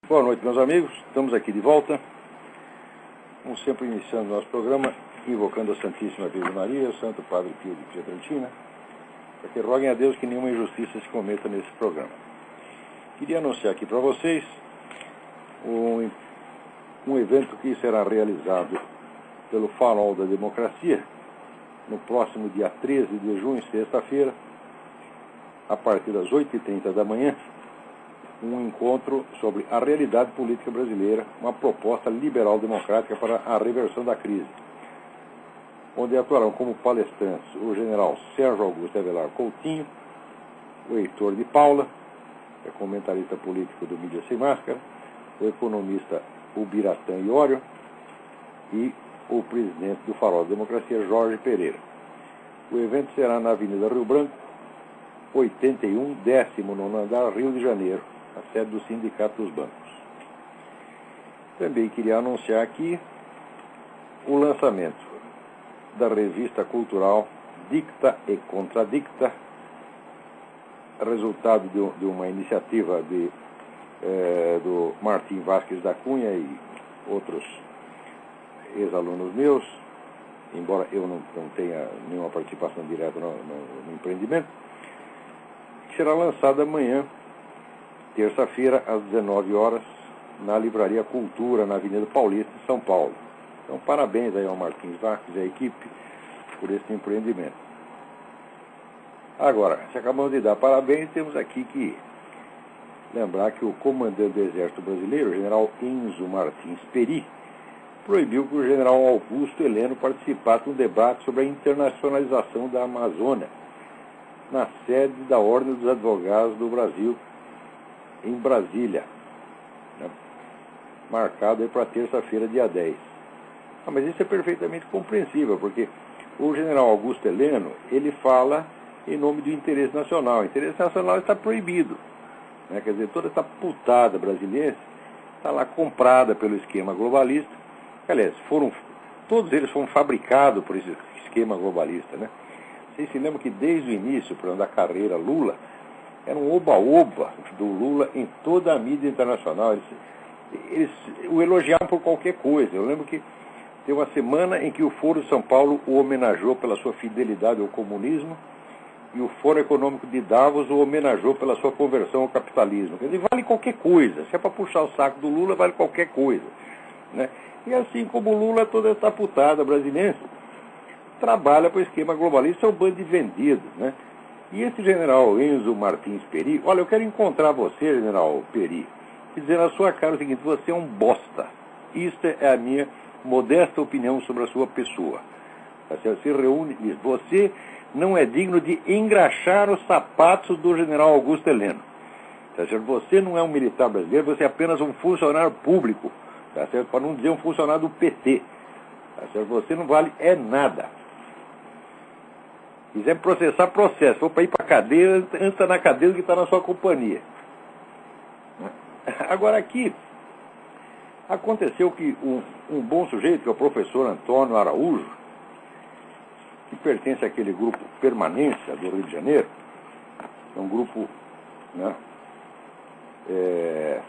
Boa noite, meus amigos. Estamos aqui de volta. Como sempre, iniciando nosso programa, invocando a Santíssima Virgem Maria, o Santo Padre Pio de Pietrelcina, para que roguem a Deus que nenhuma injustiça se cometa nesse programa. Queria anunciar aqui para vocês um evento que será realizado pelo Farol da Democracia no próximo dia 13 de junho, sexta-feira, a partir das 8h30 da manhã, um encontro sobre a realidade política brasileira, uma proposta liberal-democrática para a reversão da crise, onde atuarão como palestrantes o general Sérgio Augusto Avelar Coutinho, o Heitor de Paula, que é comentarista político do Mídia Sem Máscara, o economista Ubiratã Iório e o presidente do Farol da Democracia, Jorge Pereira. O evento será na Avenida Rio Branco, 81, 19º andar, Rio de Janeiro, a sede do Sindicato dos Bancos. Também queria anunciar aqui o lançamento da revista cultural Dicta e Contradicta, resultado de uma iniciativa do Martim Vasquez da Cunha e outros ex-alunos meus, embora eu não tenha nenhuma participação direta no empreendimento, que será lançada amanhã, terça-feira, às 19 horas, na Livraria Cultura, na Avenida Paulista, em São Paulo. Então, parabéns aí ao Martins Vasquez e à equipe por esse empreendimento. Agora, se acabamos de dar parabéns, temos aqui que lembrar que o comandante do Exército Brasileiro, o general Enzo Martins Peri, proibiu que o general Augusto Heleno participasse de um debate sobre a internacionalização da Amazônia, na sede da Ordem dos Advogados do Brasil, em Brasília, né? Marcado aí para terça-feira, dia 10. Mas isso é perfeitamente compreensível, porque o general Augusto Heleno, ele fala em nome do interesse nacional. O interesse nacional está proibido, né? Quer dizer, toda essa putada brasileira está lá comprada pelo esquema globalista. Aliás, todos eles foram fabricados por esse esquema globalista, né? Vocês se lembram que desde o início, por exemplo, da carreira Lula, era um oba-oba do Lula em toda a mídia internacional. Eles o elogiavam por qualquer coisa. Eu lembro que tem uma semana em que o Foro de São Paulo o homenageou pela sua fidelidade ao comunismo e o Foro Econômico de Davos o homenageou pela sua conversão ao capitalismo. Quer dizer, vale qualquer coisa. Se é para puxar o saco do Lula, vale qualquer coisa, né? E assim como o Lula, toda essa putada brasileira trabalha para o esquema globalista, é um bando de vendidos, né? E esse general Enzo Martins Peri, olha, eu quero encontrar você, general Peri, e dizer na sua cara o seguinte: você é um bosta. Isto é a minha modesta opinião sobre a sua pessoa. Você reúne isso. Você não é digno de engraxar os sapatos do general Augusto Heleno. Tá certo? Você não é um militar brasileiro, você é apenas um funcionário público, tá certo? Para não dizer um funcionário do PT. Tá certo? Você não vale nada. Quiser processar, processo. Se for para ir para a cadeia, entra na cadeia que está na sua companhia. Agora aqui, aconteceu que um bom sujeito, que é o professor Antônio Araújo, que pertence àquele grupo Permanência do Rio de Janeiro, é um grupo, né,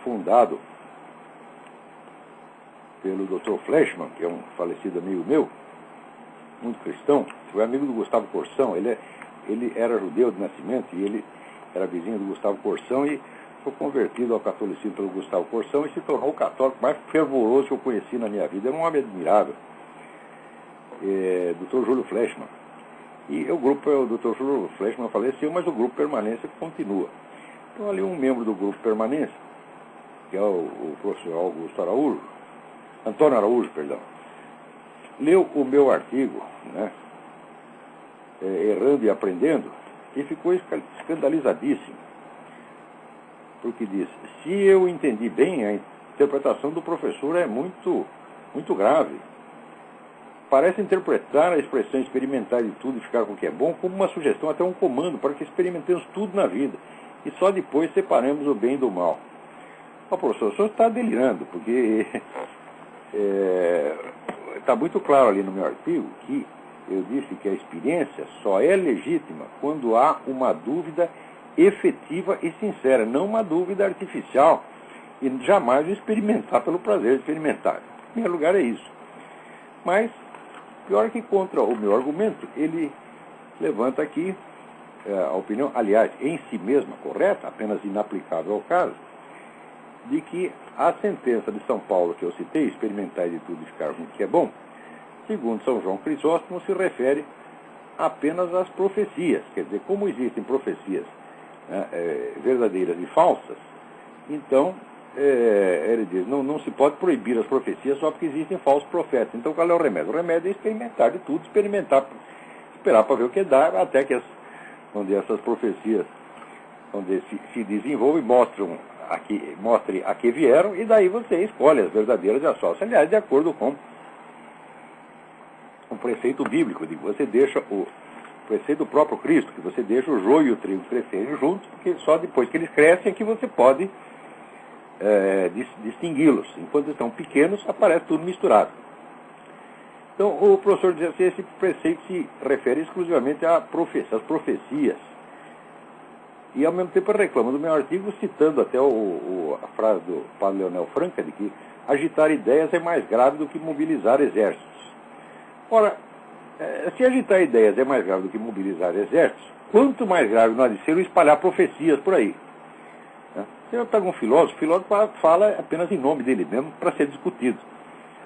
fundado pelo Dr. Fleischmann, que é um falecido amigo meu, muito cristão, foi amigo do Gustavo Corsão. Ele era judeu de nascimento e ele era vizinho do Gustavo Corsão e foi convertido ao catolicismo pelo Gustavo Corsão e se tornou o católico mais fervoroso que eu conheci na minha vida. Era um homem admirável, Dr. Júlio Fleischmann. E o Dr. Júlio Fleischmann faleceu, mas o grupo Permanência continua. Então ali um membro do grupo Permanência, que é o professor Antônio Araújo, leu o meu artigo, né, Errando e Aprendendo, e ficou escandalizadíssimo. Porque disse: se eu entendi bem, a interpretação do professor é muito, muito grave. Parece interpretar a expressão experimentar de tudo e ficar com o que é bom como uma sugestão, até um comando, para que experimentemos tudo na vida e só depois separemos o bem do mal. O professor, o senhor está delirando, porque está muito claro ali no meu artigo que eu disse que a experiência só é legítima quando há uma dúvida efetiva e sincera, não uma dúvida artificial e jamais o experimentar pelo prazer de experimentar. Em primeiro lugar é isso. Mas, pior que contra o meu argumento, ele levanta aqui a opinião, aliás, em si mesma correta, apenas inaplicável ao caso, de que a sentença de São Paulo que eu citei, experimentar de tudo e ficar ruim que é bom, segundo São João Crisóstomo, se refere apenas às profecias. Quer dizer, como existem profecias verdadeiras e falsas, então, ele diz, não se pode proibir as profecias só porque existem falsos profetas. Então, qual é o remédio? O remédio é experimentar de tudo, esperar para ver o que dá, até que essas profecias se desenvolvem, mostrem a que vieram, e daí você escolhe as verdadeiras e as falsas. Aliás, de acordo com o preceito bíblico, de que você deixa o preceito do próprio Cristo, que você deixa o joio e o trigo crescerem juntos, porque só depois que eles crescem é que você pode distingui-los. Enquanto estão pequenos, aparece tudo misturado. Então, o professor diz assim, esse preceito se refere exclusivamente às profecias. E, ao mesmo tempo, reclama do meu artigo, citando até a frase do padre Leonel Franca, de que agitar ideias é mais grave do que mobilizar exércitos. Ora, se agitar ideias é mais grave do que mobilizar exércitos, quanto mais grave não há de ser o espalhar profecias por aí. Você pega um filósofo, o filósofo fala apenas em nome dele mesmo para ser discutido.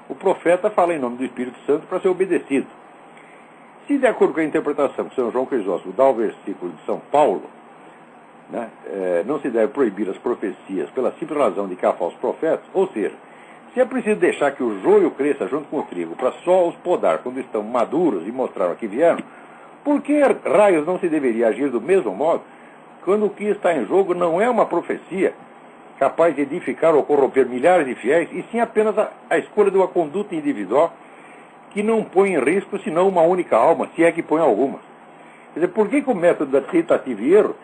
O profeta fala em nome do Espírito Santo para ser obedecido. Se, de acordo com a interpretação que São João Crisóstomo dá ao versículo de São Paulo, não se deve proibir as profecias pela simples razão de que há falsos profetas, ou seja, se é preciso deixar que o joio cresça junto com o trigo para só os podar quando estão maduros e mostrar a que vieram, por que raios não se deveria agir do mesmo modo quando o que está em jogo não é uma profecia capaz de edificar ou corromper milhares de fiéis, e sim apenas a escolha de uma conduta individual que não põe em risco senão uma única alma, se é que põe alguma? Quer dizer, por que o método da tentativa e erro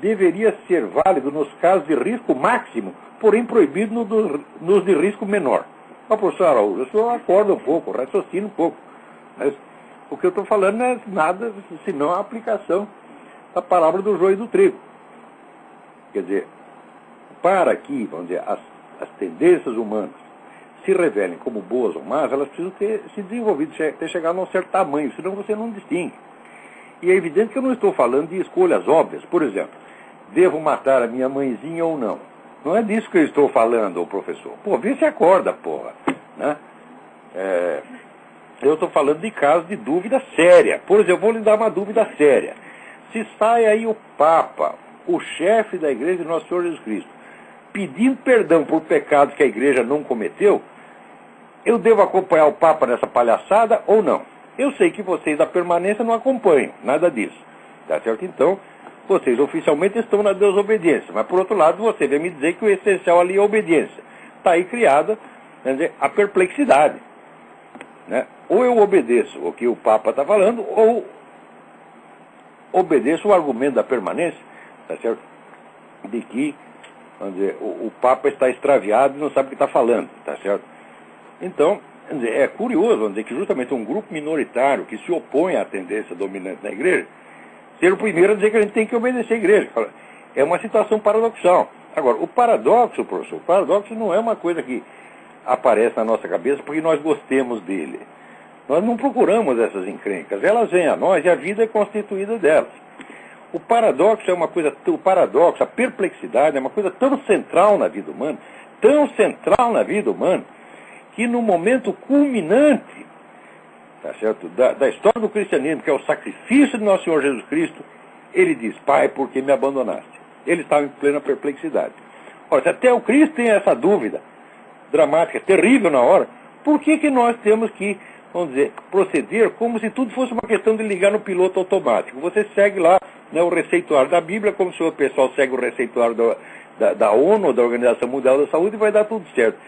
deveria ser válido nos casos de risco máximo, porém proibido nos de risco menor? Professor Araújo, o senhor acorda um pouco, raciocina um pouco. Mas o que eu estou falando não é nada senão a aplicação da palavra do joio e do trigo. Quer dizer, para que, vamos dizer, as tendências humanas se revelem como boas ou más, elas precisam ter se desenvolvido, ter chegado a um certo tamanho, senão você não distingue. E é evidente que eu não estou falando de escolhas óbvias. Por exemplo, devo matar a minha mãezinha ou não? Não é disso que eu estou falando, professor. Pô, vê se acorda, porra. Né? Eu estou falando de casos de dúvida séria. Por exemplo, eu vou lhe dar uma dúvida séria. Se sai aí o Papa, o chefe da Igreja de Nosso Senhor Jesus Cristo, pedindo perdão por pecados que a Igreja não cometeu, eu devo acompanhar o Papa nessa palhaçada ou não? Eu sei que vocês da permanência não acompanham, nada disso. Tá certo? Então, vocês oficialmente estão na desobediência, mas por outro lado você vem me dizer que o essencial ali é a obediência. Está aí criada, quer dizer, a perplexidade. Né? Ou eu obedeço o que o Papa está falando, ou obedeço o argumento da permanência, tá certo? De que, vamos dizer, o Papa está extraviado e não sabe o que está falando, tá certo? Então, quer dizer, é curioso, vamos dizer, que justamente um grupo minoritário que se opõe à tendência dominante da Igreja, ser o primeiro a dizer que a gente tem que obedecer a Igreja. É uma situação paradoxal. Agora, o paradoxo, professor, o paradoxo não é uma coisa que aparece na nossa cabeça porque nós gostemos dele. Nós não procuramos essas encrencas, elas vêm a nós e a vida é constituída delas. O paradoxo é uma coisa, a perplexidade é uma coisa tão central na vida humana, que no momento culminante, tá certo, da história do cristianismo, que é o sacrifício de Nosso Senhor Jesus Cristo, ele diz, Pai, por que me abandonaste? Ele estava em plena perplexidade. Ora, se até o Cristo tem essa dúvida dramática, terrível na hora, por que nós temos que, vamos dizer, proceder como se tudo fosse uma questão de ligar no piloto automático? Você segue lá, né, o receituário da Bíblia, como se o pessoal segue o receituário da ONU, da Organização Mundial da Saúde, e vai dar tudo certo.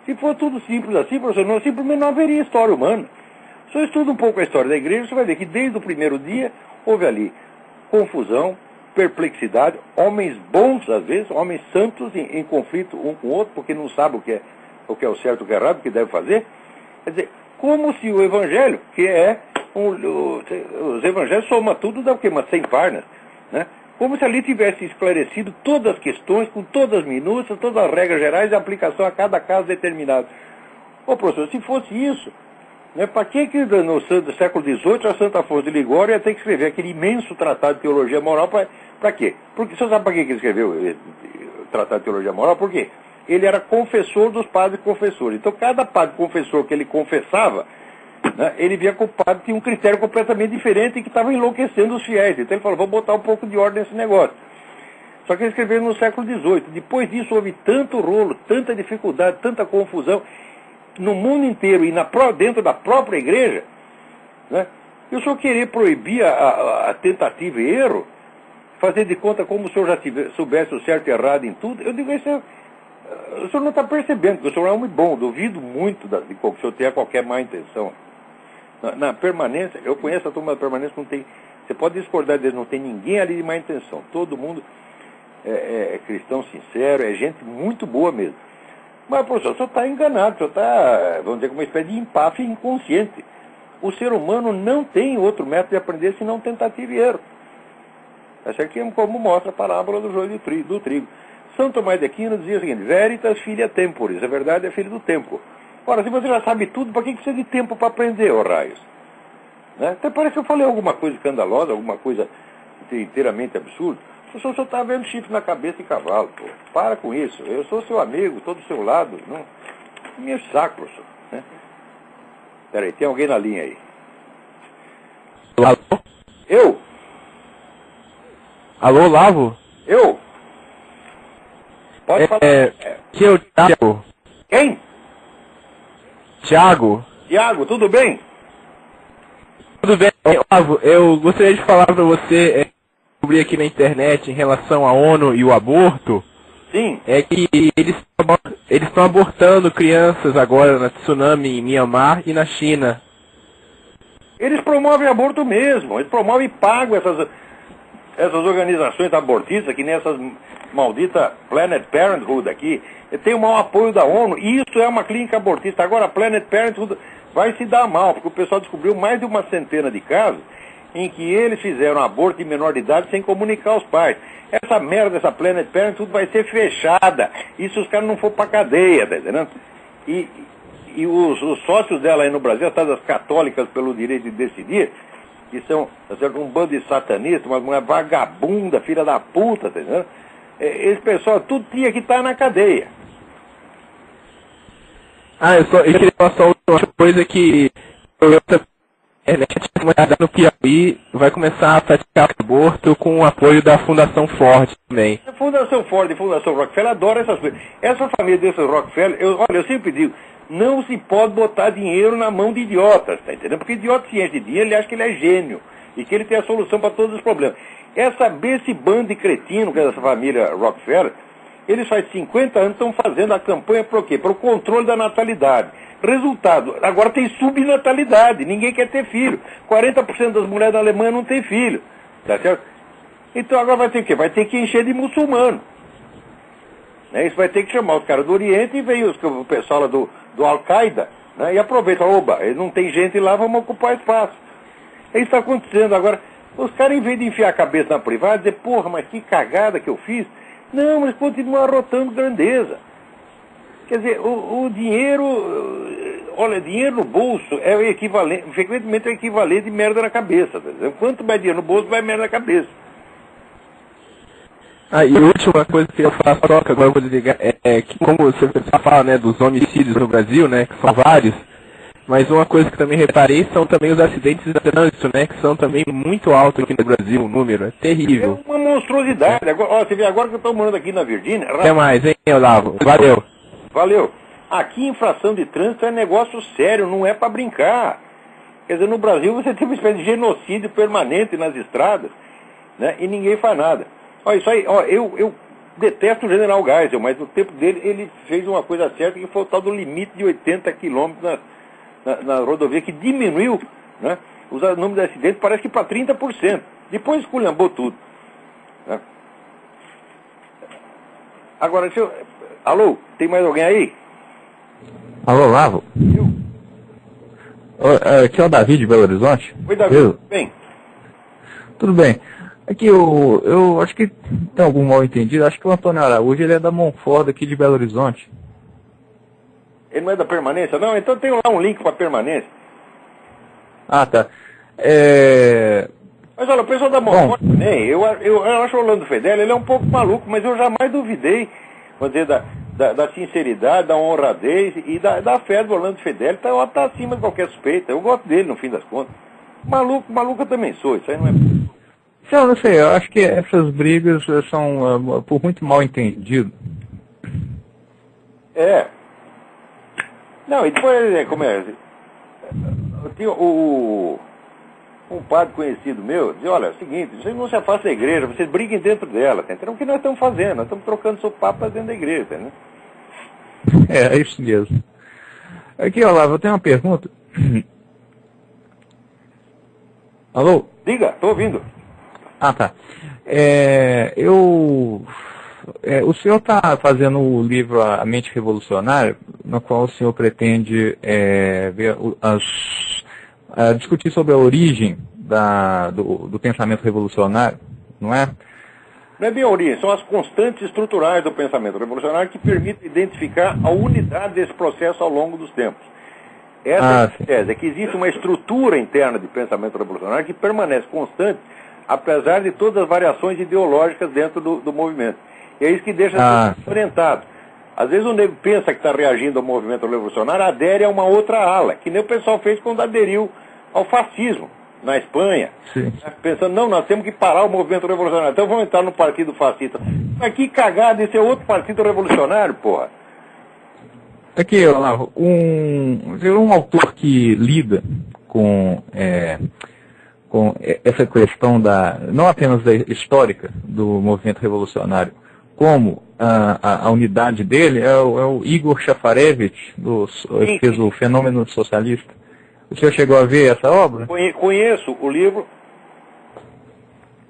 Se for tudo simples assim, professor, simplesmente não haveria história humana. Se você estuda um pouco a história da Igreja, você vai ver que desde o primeiro dia houve ali confusão, perplexidade, homens bons, às vezes, homens santos em conflito um com o outro, porque não sabem o que é o certo e o que é errado, o que deve fazer. Quer dizer, como se o Evangelho, que é os Evangelhos soma tudo, dá o quê? Umas 100 páginas, né? como se ali tivesse esclarecido todas as questões, com todas as minúcias, todas as regras gerais e aplicação a cada caso determinado. Ô, professor, se fosse isso, né, para que no século XVIII a Santo Afonso de Ligório ia ter que escrever aquele imenso tratado de teologia moral? Para quê? Porque, você sabe para que ele escreveu o tratado de teologia moral? Por quê? Ele era confessor dos padres confessores. Então, cada padre confessor que ele confessava, né, ele via que o padre tinha um critério completamente diferente e que estava enlouquecendo os fiéis. Então ele falou, vou botar um pouco de ordem nesse negócio. Só que ele escreveu no século XVIII. Depois disso houve tanto rolo, tanta dificuldade, tanta confusão no mundo inteiro e dentro da própria igreja, né? E o senhor querer proibir a tentativa e erro, fazer de conta como o senhor já soubesse o certo e errado em tudo, eu digo, o senhor não está percebendo que o senhor é um homem bom, duvido muito de que o senhor tenha qualquer má intenção. Na permanência, eu conheço a turma da permanência, não tem, você pode discordar deles, não tem ninguém ali de má intenção. Todo mundo é cristão sincero, é gente muito boa mesmo. Mas, professor, o senhor está enganado, o senhor está, vamos dizer, com uma espécie de empáfia inconsciente. O ser humano não tem outro método de aprender senão tentativa e erro. Essa aqui é como mostra a parábola do joio do trigo. São Tomás de Aquino dizia o seguinte, veritas filia temporis, a verdade é filho do tempo. Ora, se você já sabe tudo, para que precisa de tempo para aprender, ô raios? Né? Até parece que eu falei alguma coisa escandalosa, alguma coisa inteiramente absurda. O senhor está vendo chifre na cabeça de cavalo, pô. Para com isso. Eu sou seu amigo, estou do seu lado. Não me enche o saco, professor. Né? Peraí, tem alguém na linha aí. Alô? Eu? Alô, Lavo? Eu? Pode falar. Aqui é o Thiago. Quem? Thiago. Thiago, tudo bem? Tudo bem, Lavo, eu gostaria de falar para você, descobri aqui na internet em relação à ONU e o aborto. Sim. É que eles estão abortando crianças agora na tsunami em Myanmar e na China. Eles promovem aborto mesmo. Eles promovem e pagam essas organizações abortistas, que nem essas malditas Planet Parenthood aqui. Tem o maior apoio da ONU. E isso é uma clínica abortista. Agora a Planet Parenthood vai se dar mal, porque o pessoal descobriu mais de uma centena de casos em que eles fizeram aborto de menor de idade sem comunicar aos pais. Essa merda, essa Planet Parenthood vai ser fechada. E se os caras não for pra cadeia, tá entendendo? E os sócios dela aí no Brasil, as tais católicas pelo direito de decidir, que são um bando de satanistas, uma mulher vagabunda, filha da puta, tá entendendo? Esse pessoal tudo tinha que estar na cadeia. Eu queria falar só uma coisa que a internet no Piauí vai começar a praticar aborto com o apoio da Fundação Ford também. A Fundação Ford e a Fundação Rockefeller adoram essas coisas. Essa família desses Rockefeller, eu sempre digo, não se pode botar dinheiro na mão de idiotas, tá entendendo? Porque idiota se enche de dinheiro, ele acha que ele é gênio e que ele tem a solução para todos os problemas. Esse bando de cretino que é dessa família Rockefeller, eles faz 50 anos estão fazendo a campanha para o quê? Para o controle da natalidade. Resultado, agora tem subnatalidade, ninguém quer ter filho. 40% das mulheres da Alemanha não tem filho, tá certo? Então agora vai ter o quê? Vai ter que encher de muçulmano. Né? Isso vai ter que chamar os caras do Oriente e veio o pessoal lá do Al-Qaeda, né? E aproveita, oba, não tem gente lá, vamos ocupar espaço. Isso está acontecendo agora. Os caras, em vez de enfiar a cabeça na privada, dizer, porra, mas que cagada que eu fiz. Não, eles continuam arrotando grandeza. Quer dizer, o dinheiro, olha, dinheiro no bolso é o equivalente, frequentemente é o equivalente de merda na cabeça. Tá? Quanto mais dinheiro no bolso, mais merda na cabeça. E a última coisa que eu faço, que agora eu vou desligar, é que como você fala, né, dos homicídios no Brasil, né, que são vários, mas uma coisa que também reparei são também os acidentes de trânsito, né, que são também muito altos aqui no Brasil, o número, é terrível. É uma monstruosidade. Agora, você vê, agora que eu estou morando aqui na Virgínia... Até mais, hein, Olavo? Valeu. Valeu. Aqui, infração de trânsito é negócio sério, não é para brincar. Quer dizer, no Brasil você tem uma espécie de genocídio permanente nas estradas, né, e ninguém faz nada. Olha, isso aí, ó, eu detesto o General Geisel, mas no tempo dele ele fez uma coisa certa, que foi o tal do limite de 80 quilômetros na rodovia, que diminuiu, né, o número de acidentes, parece que para 30%. Depois esculhambou tudo. Né? Agora, deixa eu... Alô, tem mais alguém aí? Alô, Lavo? Aqui é o Davi de Belo Horizonte. Oi, Davi, tudo bem? Tudo bem. Aqui, eu acho que tem algum mal entendido. Acho que o Antônio Araújo ele é da Monfort, aqui de Belo Horizonte. Ele não é da Permanência? Não, então tem lá um link para Permanência. Ah, tá. Mas olha, o pessoal da Monfort também, eu acho o Orlando Fedeli, ele é um pouco maluco, mas eu jamais duvidei, vamos dizer, da sinceridade, da honradez e da fé do Orlando Fedeli. Tá acima de qualquer suspeita. Eu gosto dele, no fim das contas. Maluco eu também sou, isso aí não é... Eu não sei, eu acho que essas brigas são por muito mal entendido. Não, e depois, como é? Tinha um padre conhecido meu dizia, olha, é o seguinte, vocês não se afastam da igreja, vocês briguem dentro dela, tá entendendo? O que nós estamos fazendo? Nós estamos trocando sopapo dentro da igreja, né? É isso mesmo. Aqui, Olavo, eu tenho uma pergunta. Alô? Diga, estou ouvindo. Ah, tá. O senhor está fazendo o livro A Mente Revolucionária, no qual o senhor pretende discutir sobre a origem do pensamento revolucionário, não é? Não é bem a origem, são as constantes estruturais do pensamento revolucionário que permitem identificar a unidade desse processo ao longo dos tempos. Essa é a tese, é que existe uma estrutura interna de pensamento revolucionário que permanece constante, apesar de todas as variações ideológicas dentro do movimento. E é isso que deixa orientado. Às vezes o nego pensa que está reagindo ao movimento revolucionário, adere a uma outra ala, que nem o pessoal fez quando aderiu ao fascismo, na Espanha. Sim. Pensando, não, nós temos que parar o movimento revolucionário, então vamos entrar no partido fascista. Mas que cagada, esse é outro partido revolucionário, porra. Aqui, Olavo, um autor que lida com essa questão não apenas da histórica do movimento revolucionário, como a unidade dele é o Igor Shafarevich, que fez o Fenômeno Socialista. O senhor chegou a ver essa obra? Conheço o livro.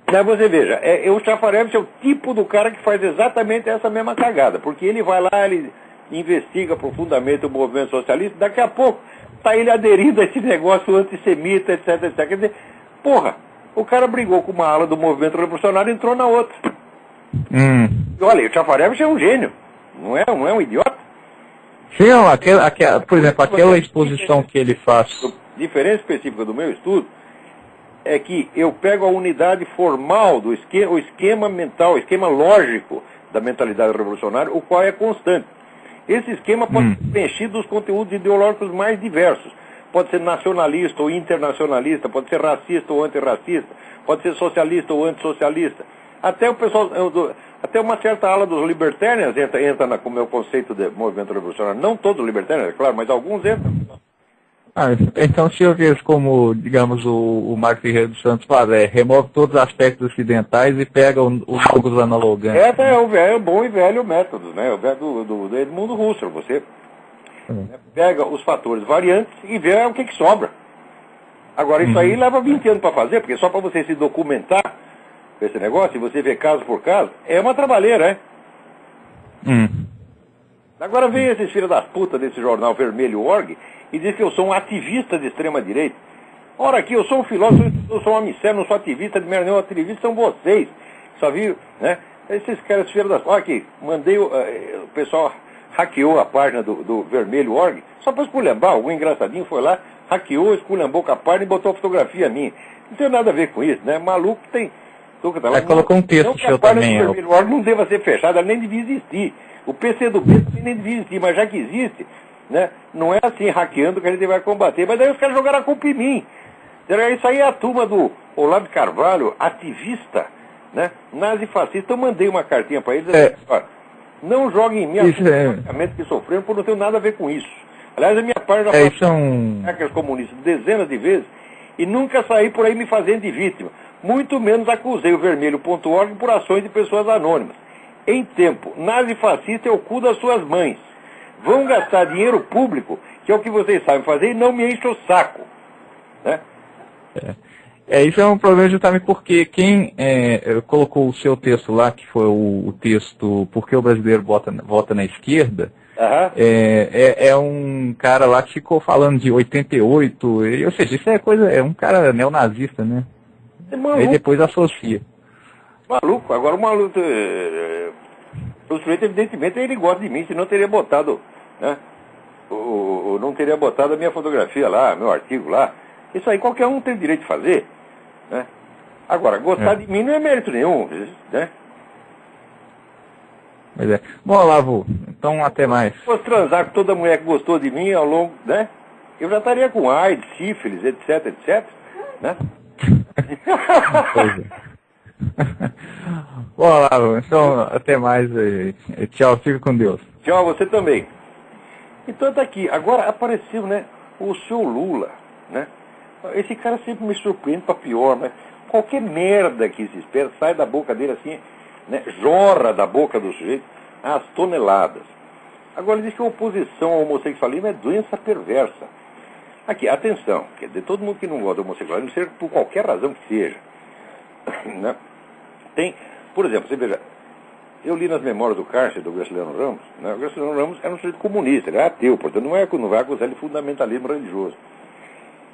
Mas você veja, o Shafarevich é o tipo do cara que faz exatamente essa mesma cagada, porque ele vai lá, ele investiga profundamente o movimento socialista, daqui a pouco está ele aderindo a esse negócio antissemita, etc, etc. Quer dizer, porra, o cara brigou com uma ala do movimento revolucionário e entrou na outra. Olha, o Shafarevich é um gênio, não é um idiota. Sim, por exemplo, aquela exposição que ele faz. A diferença específica do meu estudo é que eu pego a unidade formal do esquema, o esquema mental, o esquema lógico da mentalidade revolucionária, o qual é constante. Esse esquema pode ser preenchido dos conteúdos ideológicos mais diversos. Pode ser nacionalista ou internacionalista, pode ser racista ou antirracista, pode ser socialista ou antissocialista. Até o pessoal, até uma certa ala dos libertarians entra com o meu conceito de movimento revolucionário. Não todos os libertarians, é claro, mas alguns entram. Então se eu vejo como, digamos, o Marcos Ferreira dos Santos faz, remove todos os aspectos ocidentais e pega os jogos analogantes. Esse é o bom e velho método, né? O método do Edmundo Husserl. Você pega os fatores variantes e vê o que sobra. Agora, isso aí leva 20 anos para fazer, porque só para você se documentar esse negócio, e você vê caso por caso, é uma trabalheira, Agora vem esses filhos das putas desse jornal Vermelho.org e diz que eu sou um ativista de extrema-direita. Ora aqui, eu sou um filósofo, eu sou um amicério, não sou ativista de merda nenhuma, ativista são vocês. Só viu, né? Esses caras, filhos das... Olha aqui, mandei, o pessoal hackeou a página do Vermelho.org, só para esculhambar, algum engraçadinho foi lá, hackeou, esculhambou com a página e botou a fotografia minha. Não tem nada a ver com isso, né? Maluco tem... colocou um texto seu também. O Vermelho.org não deva ser fechado, ela nem devia existir. O PC do B nem devia existir, mas já que existe, né, não é assim hackeando que a gente vai combater. Mas daí os caras jogaram a culpa em mim. Isso aí é a turma do Olavo de Carvalho, ativista, né, nazifascista. Eu mandei uma cartinha para eles, olha, não joguem em mim os que sofreram, porque não tem nada a ver com isso. Aliás, a minha página já foi comunistas dezenas de vezes e nunca saí por aí me fazendo de vítima. Muito menos acusei o Vermelho.org por ações de pessoas anônimas. Em tempo, nazifascista é o cu das suas mães. Vão gastar dinheiro público, que é o que vocês sabem fazer, e não me enche o saco. Né? Isso é um problema justamente porque quem colocou o seu texto lá, que foi o texto Por que o brasileiro vota na esquerda, é um cara lá que ficou falando de 88, ou seja, isso é um cara neonazista, né? Aí depois associa. Maluco, agora o maluco. O sujeito, evidentemente, ele gosta de mim, senão teria botado, né? Não teria botado a minha fotografia lá, meu artigo lá. Isso aí qualquer um tem direito de fazer, né? Agora, gostar de mim não é mérito nenhum, né? Pois é. Bom, Olavo, então até mais. Se fosse transar com toda mulher que gostou de mim ao longo, né? Eu já estaria com AIDS, sífilis, etc, né? Pois é. Bom, Olavo, então até mais. Tchau, fica com Deus. Tchau, você também. Então tá aqui, agora apareceu, né, o seu Lula, né? Esse cara sempre me surpreende pra pior, né? Qualquer merda que se espera sai da boca dele assim, né? Jorra da boca do sujeito às toneladas. Agora ele diz que a oposição ao homossexualismo é doença perversa. Aqui, atenção, quer dizer, todo mundo que não gosta do homossexualismo, seja por qualquer razão que seja, né? Tem, por exemplo, você veja, eu li nas memórias do cárcere do Graciliano Ramos, né? O Graciliano Ramos era um sujeito comunista, ele era ateu, portanto não vai acusar ele de fundamentalismo religioso.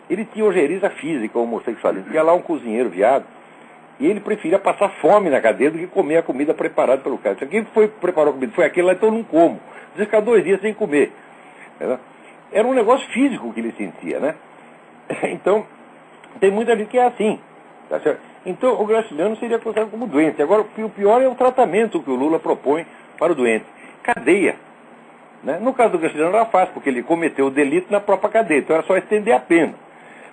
Ele tinha ojeriza física, homossexualismo, tinha lá um cozinheiro viado, e ele preferia passar fome na cadeia do que comer a comida preparada pelo cara. Quem preparou a comida foi aquele lá, então eu não como. Diz ficar 2 dias sem comer. Né? Era um negócio físico que ele sentia, né? Então, tem muita gente que é assim, tá certo? Então, o Graciliano seria considerado como doente. Agora, o pior é o tratamento que o Lula propõe para o doente. Cadeia. Né? No caso do Graciliano era fácil, porque ele cometeu o delito na própria cadeia, então era só estender a pena.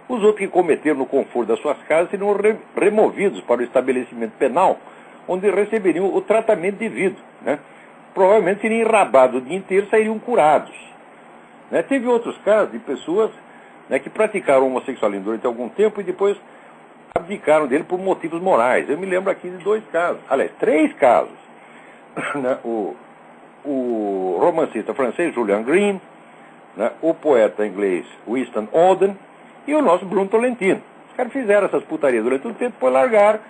Os outros que cometeram no conforto das suas casas seriam removidos para o estabelecimento penal, onde receberiam o tratamento devido. Né? Provavelmente seriam enrabados o dia inteiro e sairiam curados. Né? Teve outros casos de pessoas, né, que praticaram homossexualismo durante algum tempo e depois abdicaram dele por motivos morais. Eu me lembro aqui de 2 casos, aliás, 3 casos. Né? O romancista francês Julian Green, né? O poeta inglês Winston Auden e o nosso Bruno Tolentino. Os caras fizeram essas putarias durante um tempo, depois largaram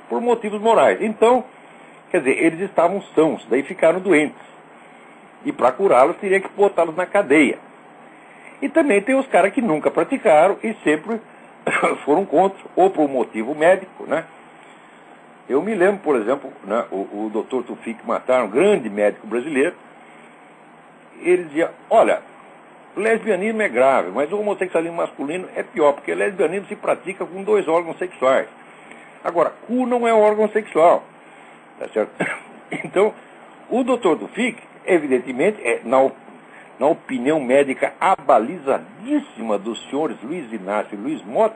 por motivos morais. Então, quer dizer, eles estavam sãos, daí ficaram doentes. E para curá-los, teria que botá-los na cadeia. E também tem os caras que nunca praticaram e sempre foram contra, ou por um motivo médico, né? Eu me lembro, por exemplo, né, o Dr. Tufik Matar, um grande médico brasileiro, ele dizia, olha, o lesbianismo é grave, mas o homossexualismo masculino é pior, porque o lesbianismo se pratica com 2 órgãos sexuais. Agora, cu não é órgão sexual, tá certo? Então, o Dr. Tufik, evidentemente, na opinião médica abalizadíssima dos senhores Luiz Inácio e Luiz Motta,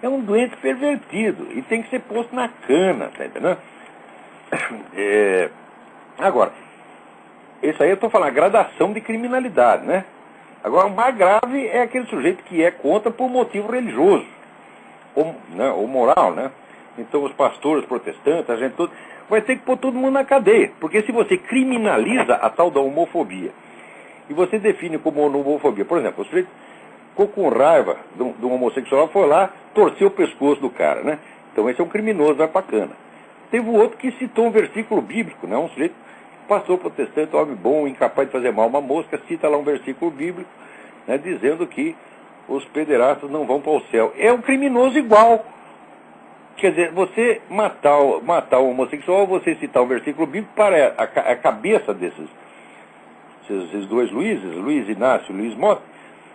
é um doente pervertido e tem que ser posto na cana, tá entendendo? Agora, isso aí eu estou falando, a gradação de criminalidade, né? Agora, o mais grave é aquele sujeito que é contra por motivo religioso, ou moral, né? Então, os pastores protestantes, a gente toda, vai ter que pôr todo mundo na cadeia, porque se você criminaliza a tal da homofobia, e você define como homofobia, por exemplo, o sujeito ficou com raiva de um homossexual, foi lá, torceu o pescoço do cara, né? Então esse é um criminoso, vai pra cana. Teve o outro que citou um versículo bíblico, né? Um sujeito, pastor protestante, homem bom, incapaz de fazer mal uma mosca, cita lá um versículo bíblico, né, dizendo que os pederastas não vão para o céu. É um criminoso igual. Quer dizer, você matar o homossexual, você citar um versículo bíblico para a cabeça esses 2 Luizes, Luiz Inácio e Luiz Motta,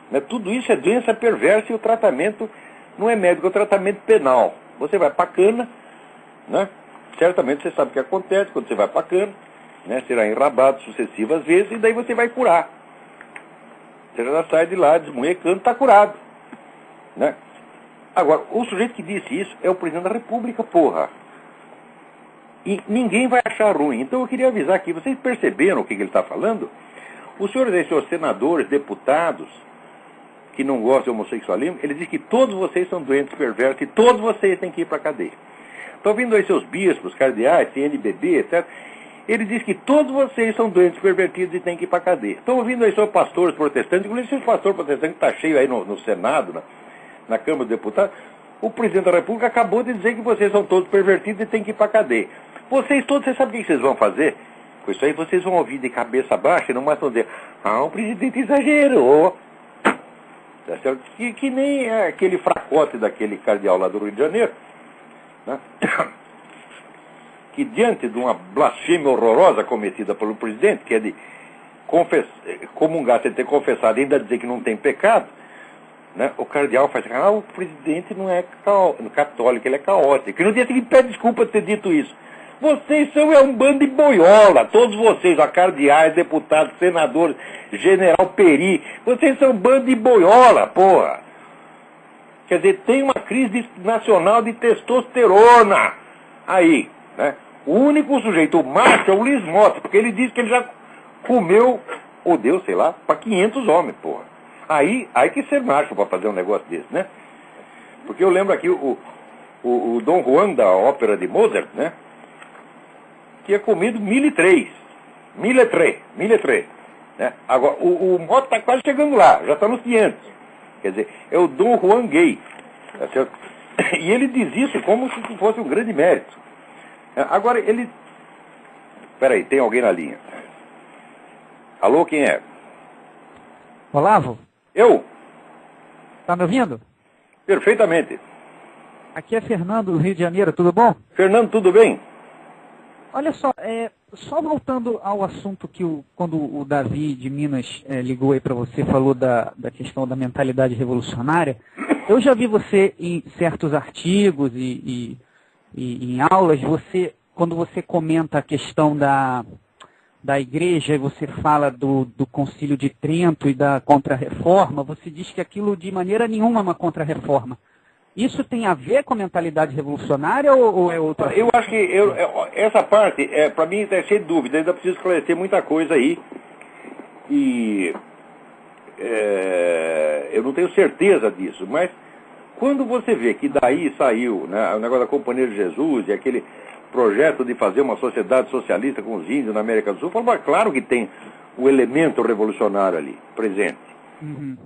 né, tudo isso é doença perversa e o tratamento não é médico, é o tratamento penal. Você vai para a cana, né? Certamente você sabe o que acontece quando você vai para a cana, né? Será enrabado sucessivas vezes e daí você vai curar. Você já sai de lá desmunhecando, está curado, né? Agora, o sujeito que disse isso é o presidente da República, porra. E ninguém vai achar ruim. Então eu queria avisar aqui, vocês perceberam o que ele está falando? Os senhores senadores, deputados, que não gostam de homossexualismo, ele diz que todos vocês são doentes perversos e todos vocês têm que ir para a cadeia. Estão vindo aí seus bispos, cardeais, CNBB, etc. Ele diz que todos vocês são doentes pervertidos e têm que ir para a cadeia. Estão ouvindo aí seus pastores protestantes, inclusive esse pastor protestante que está cheio aí no Senado, na Câmara dos Deputados. O presidente da República acabou de dizer que vocês são todos pervertidos e têm que ir para a cadeia. Vocês todos, vocês sabem o que vocês vão fazer? Com isso aí vocês vão ouvir de cabeça baixa e não mais vão dizer, o presidente exagerou. Tá certo? Que nem aquele fracote daquele cardeal lá do Rio de Janeiro, né? que diante de uma blasfêmia horrorosa cometida pelo presidente, que é de comungar sem ter confessado e ainda dizer que não tem pecado, né, o cardeal faz assim, o presidente não é católico, ele é caótico. E no dia seguinte pede desculpa de ter dito isso. Vocês são um bando de boiola, todos vocês, cardeais, deputados, senadores, general Peri, vocês são um bando de boiola, porra. Quer dizer, tem uma crise nacional de testosterona aí, né? O único sujeito, o macho, é o Luiz Mota, porque ele diz que ele já comeu, ou deu, sei lá, para 500 homens, porra. Aí que ser macho para fazer um negócio desse, né? Porque eu lembro aqui o Dom Juan da ópera de Mozart, né? Tinha comido 1003. Né? Agora, o Mota está quase chegando lá, já está nos 500. Quer dizer, é o Dom Juan gay. Tá certo? E ele diz isso como se fosse um grande mérito. Agora, ele... Peraí, tem alguém na linha. Alô, quem é? Olavo? Eu? Tá me ouvindo? Perfeitamente. Aqui é Fernando, do Rio de Janeiro, tudo bom? Fernando, tudo bem? Olha só, só voltando ao assunto que quando o Davi de Minas ligou aí para você, falou da questão da mentalidade revolucionária, eu já vi você em certos artigos e em aulas, quando você comenta a questão da igreja e você fala do Concílio de Trento e da Contra-Reforma, você diz que aquilo de maneira nenhuma é uma Contra-Reforma. Isso tem a ver com a mentalidade revolucionária ou é outra? Eu acho que essa parte, para mim, está cheia de dúvida. Ainda preciso esclarecer muita coisa aí. E eu não tenho certeza disso. Mas quando você vê que daí saiu, né, o negócio da Companhia de Jesus e aquele projeto de fazer uma sociedade socialista com os índios na América do Sul, falo, mas claro que tem o elemento revolucionário ali, presente. Uhum.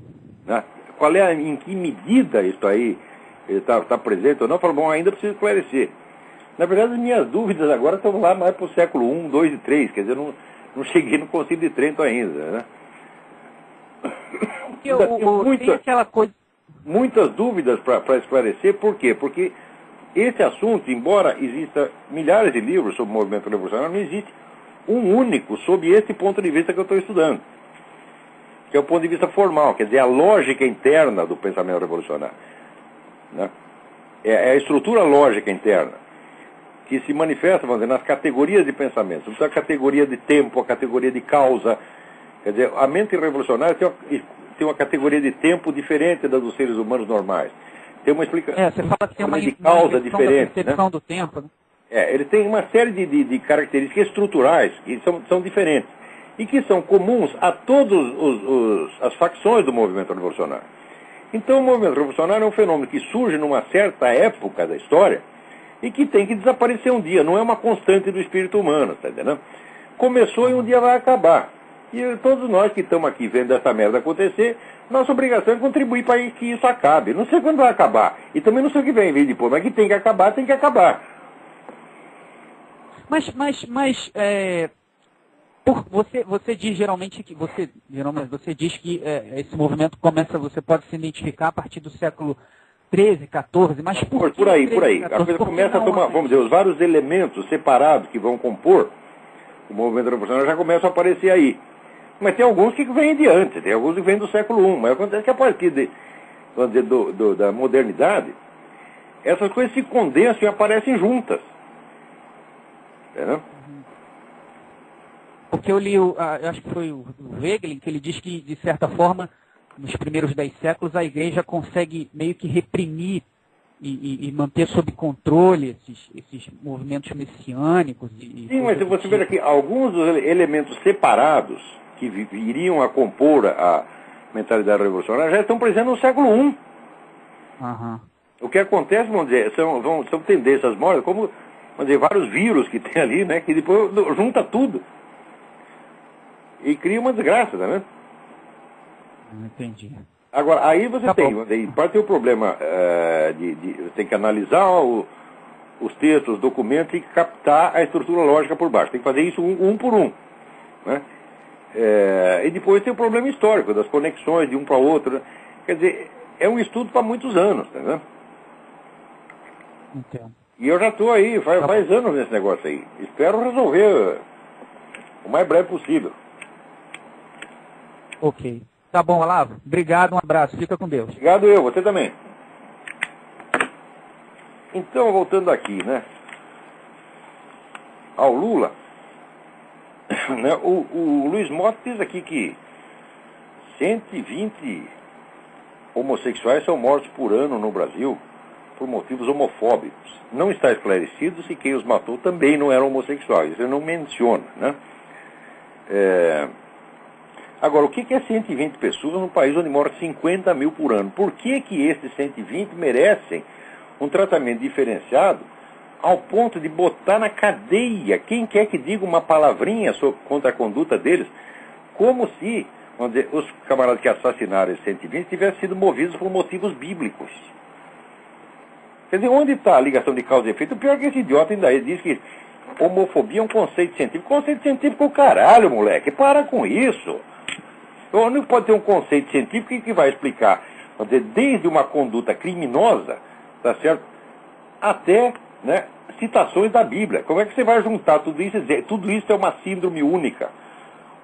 Né? Em que medida isso aí está presente ou não? Eu falo, bom, ainda preciso esclarecer. Na verdade, as minhas dúvidas agora estão lá mais para o século I, II e III, quer dizer, não cheguei no Concílio de Trento ainda, né? Tem aquela coisa... Muitas dúvidas para esclarecer, por quê? Porque esse assunto, embora exista milhares de livros sobre o movimento revolucionário, não existe um único sob esse ponto de vista que eu estou estudando, que é o ponto de vista formal, quer dizer, a lógica interna do pensamento revolucionário. Né? É a estrutura lógica interna que se manifesta, vamos dizer, nas categorias de pensamento. Então, a categoria de tempo, a categoria de causa. Quer dizer, a mente revolucionária tem uma categoria de tempo diferente da dos seres humanos normais. Tem uma explicação você fala que tem uma de causa diferente. Da percepção, né? do tempo, né? Ele tem uma série de características estruturais que são diferentes e que são comuns a todas as facções do movimento revolucionário. Então, o movimento revolucionário é um fenômeno que surge numa certa época da história e que tem que desaparecer um dia. Não é uma constante do espírito humano, tá entendendo? Começou e um dia vai acabar. E todos nós que estamos aqui vendo essa merda acontecer, nossa obrigação é contribuir para que isso acabe. Não sei quando vai acabar. E também não sei o que vem vir depois, mas que tem que acabar, tem que acabar. Mas você diz geralmente que você diz que esse movimento começa, você pode se identificar a partir do século XIII, XIV, mas por aí. 13, A coisa começa a tomar, vamos dizer, os vários elementos separados que vão compor o movimento revolucionário já começam a aparecer aí. Mas tem alguns que vêm adiante, tem alguns que vêm do século I. Mas acontece que a partir vamos dizer, da modernidade, essas coisas se condensam e aparecem juntas. Entendeu? Porque eu li, eu acho que foi o Wegelin, que ele diz que, de certa forma, nos primeiros 10 séculos, a igreja consegue meio que reprimir e manter sob controle esses movimentos messiânicos. Sim, mas você vê aqui, alguns dos elementos separados que iriam a compor a mentalidade revolucionária já estão presentes no século I. Uhum. O que acontece, vamos dizer, são tendências móveis, como, vamos dizer, vários vírus que tem ali, né, que depois junta tudo. E cria uma desgraça, tá vendo? Entendi. Agora, aí você em parte tem o problema você tem que analisar os textos, os documentos e captar a estrutura lógica por baixo. Tem que fazer isso um por um. Né? E depois tem o problema histórico, das conexões de um para o outro. Né? Quer dizer, é um estudo para muitos anos, tá vendo? Entendo. E eu já estou aí, faz anos nesse negócio aí. Espero resolver o mais breve possível. Ok. Tá bom, Olavo. Obrigado, um abraço. Fica com Deus. Obrigado você também. Então, voltando aqui, né? Ao Lula, né, o Luiz Mota diz aqui que 120 homossexuais são mortos por ano no Brasil por motivos homofóbicos. Não está esclarecido se quem os matou também não eram homossexuais. Isso ele não menciona, né? Agora, o que é 120 pessoas num país onde moram 50 mil por ano? Por que esses 120 merecem um tratamento diferenciado ao ponto de botar na cadeia quem quer que diga uma palavrinha contra a conduta deles, como se, vamos dizer, os camaradas que assassinaram esses 120 tivessem sido movidos por motivos bíblicos? Quer dizer, onde está a ligação de causa e efeito? O pior é que esse idiota ainda diz que homofobia é um conceito científico. Conceito científico é o caralho, moleque. Para com isso. Não pode ter um conceito científico que vai explicar, vamos dizer, desde uma conduta criminosa, tá certo, até, né, citações da Bíblia. Como é que você vai juntar tudo isso e dizer tudo isso é uma síndrome única?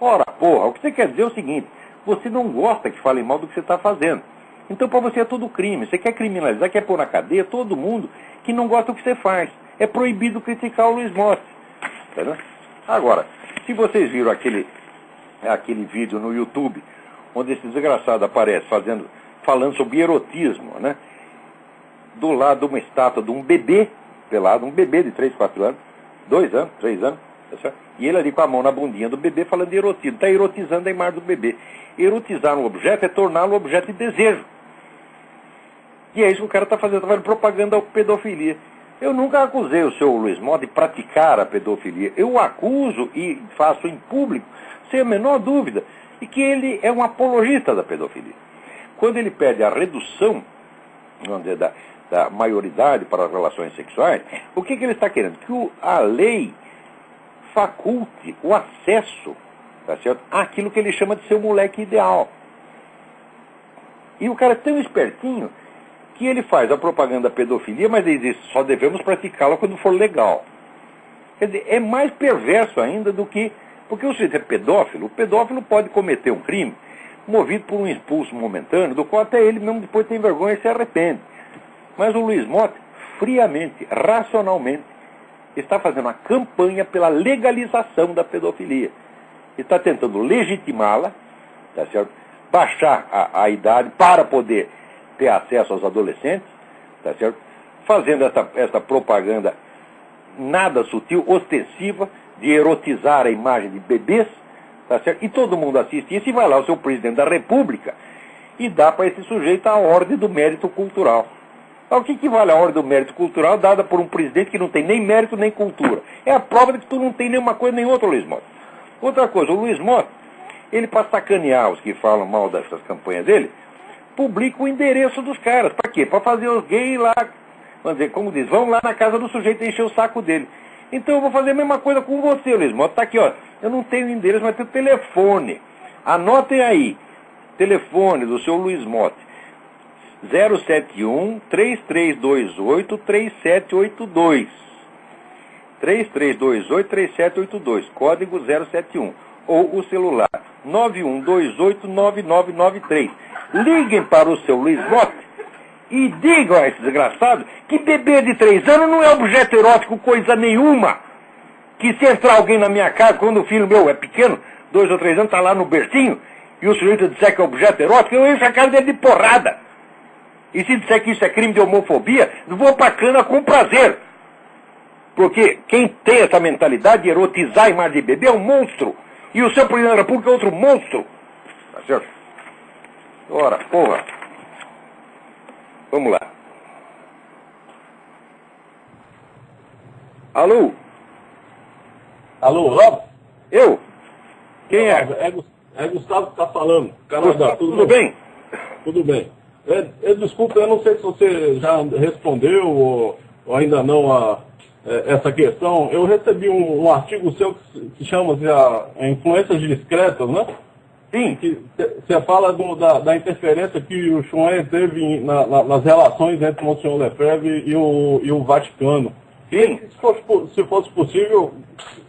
Ora, porra, o que você quer dizer é o seguinte: você não gosta que falem mal do que você está fazendo. Então, para você é tudo crime. Você quer criminalizar, quer pôr na cadeia todo mundo que não gosta do que você faz. É proibido criticar o Luiz Mota. Entendeu? Agora, se vocês viram aquele vídeo no YouTube, onde esse desgraçado aparece falando sobre erotismo, né? Do lado de uma estátua de um bebê pelado, um bebê de 3, 4 anos, 2 anos, 3 anos, tá certo? E ele ali com a mão na bundinha do bebê falando de erotismo. Está erotizando a imagem do bebê. Erotizar um objeto é torná-lo objeto de desejo. E é isso que o cara está fazendo propaganda da pedofilia. Eu nunca acusei o seu Luiz Mota de praticar a pedofilia. Eu o acuso e faço em público, sem a menor dúvida, de que ele é um apologista da pedofilia. Quando ele pede a redução, vamos dizer, da maioridade para as relações sexuais, o que ele está querendo? Que a lei faculte o acesso, tá certo, àquilo que ele chama de seu moleque ideal. E o cara é tão espertinho que ele faz a propaganda da pedofilia, mas ele diz, só devemos praticá-la quando for legal. Quer dizer, é mais perverso ainda do que... Porque o sujeito é pedófilo, o pedófilo pode cometer um crime movido por um impulso momentâneo, do qual até ele mesmo depois tem vergonha e se arrepende. Mas o Luiz Mota, friamente, racionalmente, está fazendo uma campanha pela legalização da pedofilia. Está tentando legitimá-la, tá certo? Baixar a idade para poder ter acesso aos adolescentes, tá certo? Fazendo essa propaganda nada sutil, ostensiva, de erotizar a imagem de bebês, tá certo? E todo mundo assiste isso e vai lá o seu presidente da República e dá para esse sujeito a ordem do mérito cultural. O que vale a ordem do mérito cultural dada por um presidente que não tem nem mérito nem cultura? É a prova de que tu não tem nenhuma coisa nem outra, Luiz Mota. Outra coisa, o Luiz Mota, ele para sacanear os que falam mal dessas campanhas dele, publica o endereço dos caras. Para quê? Para fazer os gays lá, vamos dizer, como diz, vão lá na casa do sujeito e encher o saco dele. Então eu vou fazer a mesma coisa com você, Luiz Mota. Tá aqui, ó. Eu não tenho endereço, mas tenho telefone. Anotem aí. Telefone do seu Luiz Mota. 071-3328-3782. 3328-3782. Código 071. Ou o celular 9128-9993. Liguem para o seu Luiz Mota e digam a esse desgraçado que bebê de 3 anos não é objeto erótico coisa nenhuma. Que se entrar alguém na minha casa, quando o filho meu é pequeno, 2 ou 3 anos, está lá no bercinho, e o sujeito disser que é objeto erótico, eu encho a cara dele de porrada. E se disser que isso é crime de homofobia, eu vou pra cana com prazer. Porque quem tem essa mentalidade de erotizar a imagem de bebê é um monstro. E o seu presidente da República é outro monstro. Tá certo? Ora, porra. Vamos lá. Alô? Alô, Olavo? Eu? Quem é? É Gustavo que está falando. Canadá, tudo bem? Tudo bem. Desculpa, eu não sei se você já respondeu ou ainda não essa questão. Eu recebi um artigo seu que se chama Influências Discretas, né? Sim. Que você fala da interferência que o Schoen teve nas relações entre Monsenhor Lefebvre e o Vaticano. Sim. Se fosse possível,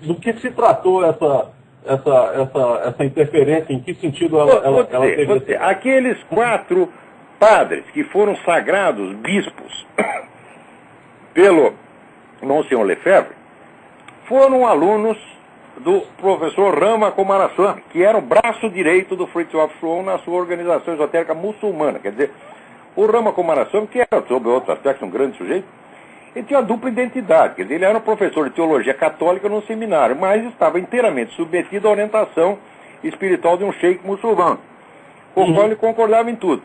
do que se tratou essa interferência, em que sentido ela teve? Aqueles 4 padres que foram sagrados bispos pelo Monsenhor Lefebvre foram alunos do professor Rama Cumaraçame, que era o braço direito do Fritjof Schoen na sua organização esotérica muçulmana. Quer dizer, o Rama Cumaraçame, que era, sob outro aspecto, um grande sujeito, ele tinha uma dupla identidade. Quer dizer, ele era um professor de teologia católica no seminário, mas estava inteiramente submetido à orientação espiritual de um sheik muçulmano, com o qual ele concordava em tudo.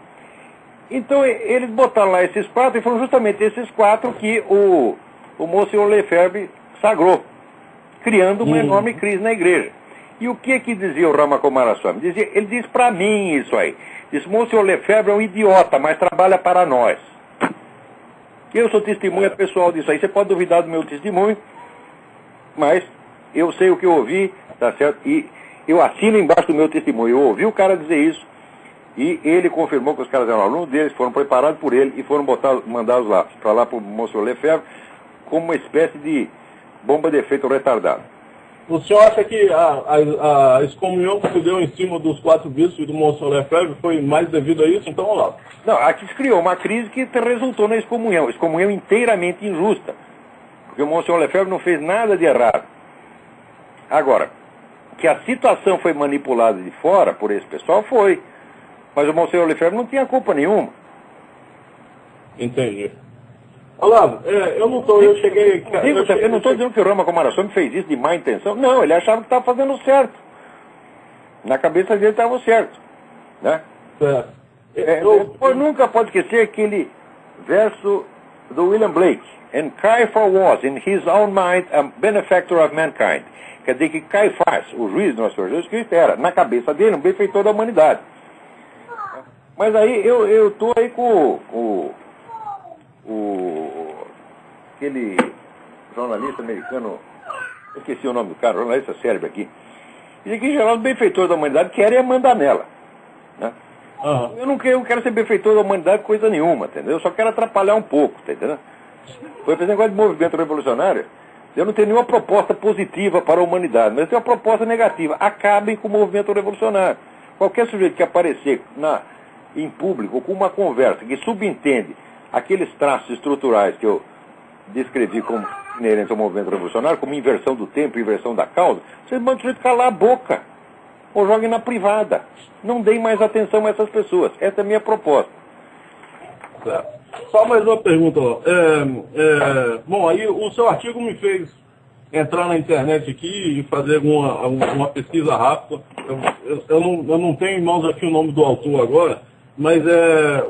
Então, eles botaram lá esses 4, e foram justamente esses 4 que o Monsenhor Lefebvre sagrou, criando uma enorme crise na igreja. E o que dizia o Rama Cumaraçame? Ele disse para mim isso aí. Disse, Monsenhor Lefebvre é um idiota, mas trabalha para nós. Que eu sou testemunha pessoal disso aí. Você pode duvidar do meu testemunho, mas eu sei o que eu ouvi, tá certo? E eu assino embaixo do meu testemunho. Eu ouvi o cara dizer isso, e ele confirmou que os caras eram alunos deles, foram preparados por ele e foram mandados lá, para lá para o Monsenhor Lefebvre, como uma espécie de bomba de efeito retardado. O senhor acha que a excomunhão que se deu em cima dos 4 bispos e do Monsenhor Lefebvre foi mais devido a isso? Então, vamos lá. Não, aqui se criou uma crise que resultou na excomunhão inteiramente injusta, porque o Monsenhor Lefebvre não fez nada de errado. Agora, que a situação foi manipulada de fora por esse pessoal, foi. Mas o Monsenhor Lefebvre não tinha culpa nenhuma. Entendi. Olavo, eu não estou dizendo que o Rama Cumaraçame fez isso de má intenção. Não, ele achava que estava fazendo certo. Na cabeça dele estava certo. Né? Nunca pode esquecer aquele verso do William Blake. And Caiaphas was, in his own mind, a benefactor of mankind. Quer dizer que Caifás, o juiz do nosso Senhor Jesus Cristo, era, na cabeça dele, um benfeitor da humanidade. Mas aí eu estou aí com aquele jornalista americano, eu esqueci o nome do cara, jornalista cérebro aqui. Diz que, em geral, os benfeitores da humanidade querem mandar nela. Né? Eu não quero ser benfeitor da humanidade coisa nenhuma, entendeu? Eu só quero atrapalhar um pouco, tá entendendo? Por esse negócio de movimento revolucionário, eu não tenho nenhuma proposta positiva para a humanidade, mas eu tenho uma proposta negativa. Acabem com o movimento revolucionário. Qualquer sujeito que aparecer em público com uma conversa que subentende aqueles traços estruturais que eu descrevi como inerentes ao movimento revolucionário, como inversão do tempo, inversão da causa, vocês mandam o sujeito calar a boca, ou joguem na privada. Não deem mais atenção a essas pessoas. Essa é a minha proposta. Certo. Só mais uma pergunta. Bom, aí o seu artigo me fez entrar na internet aqui e fazer uma pesquisa rápida. Eu não tenho em mãos aqui o nome do autor agora, mas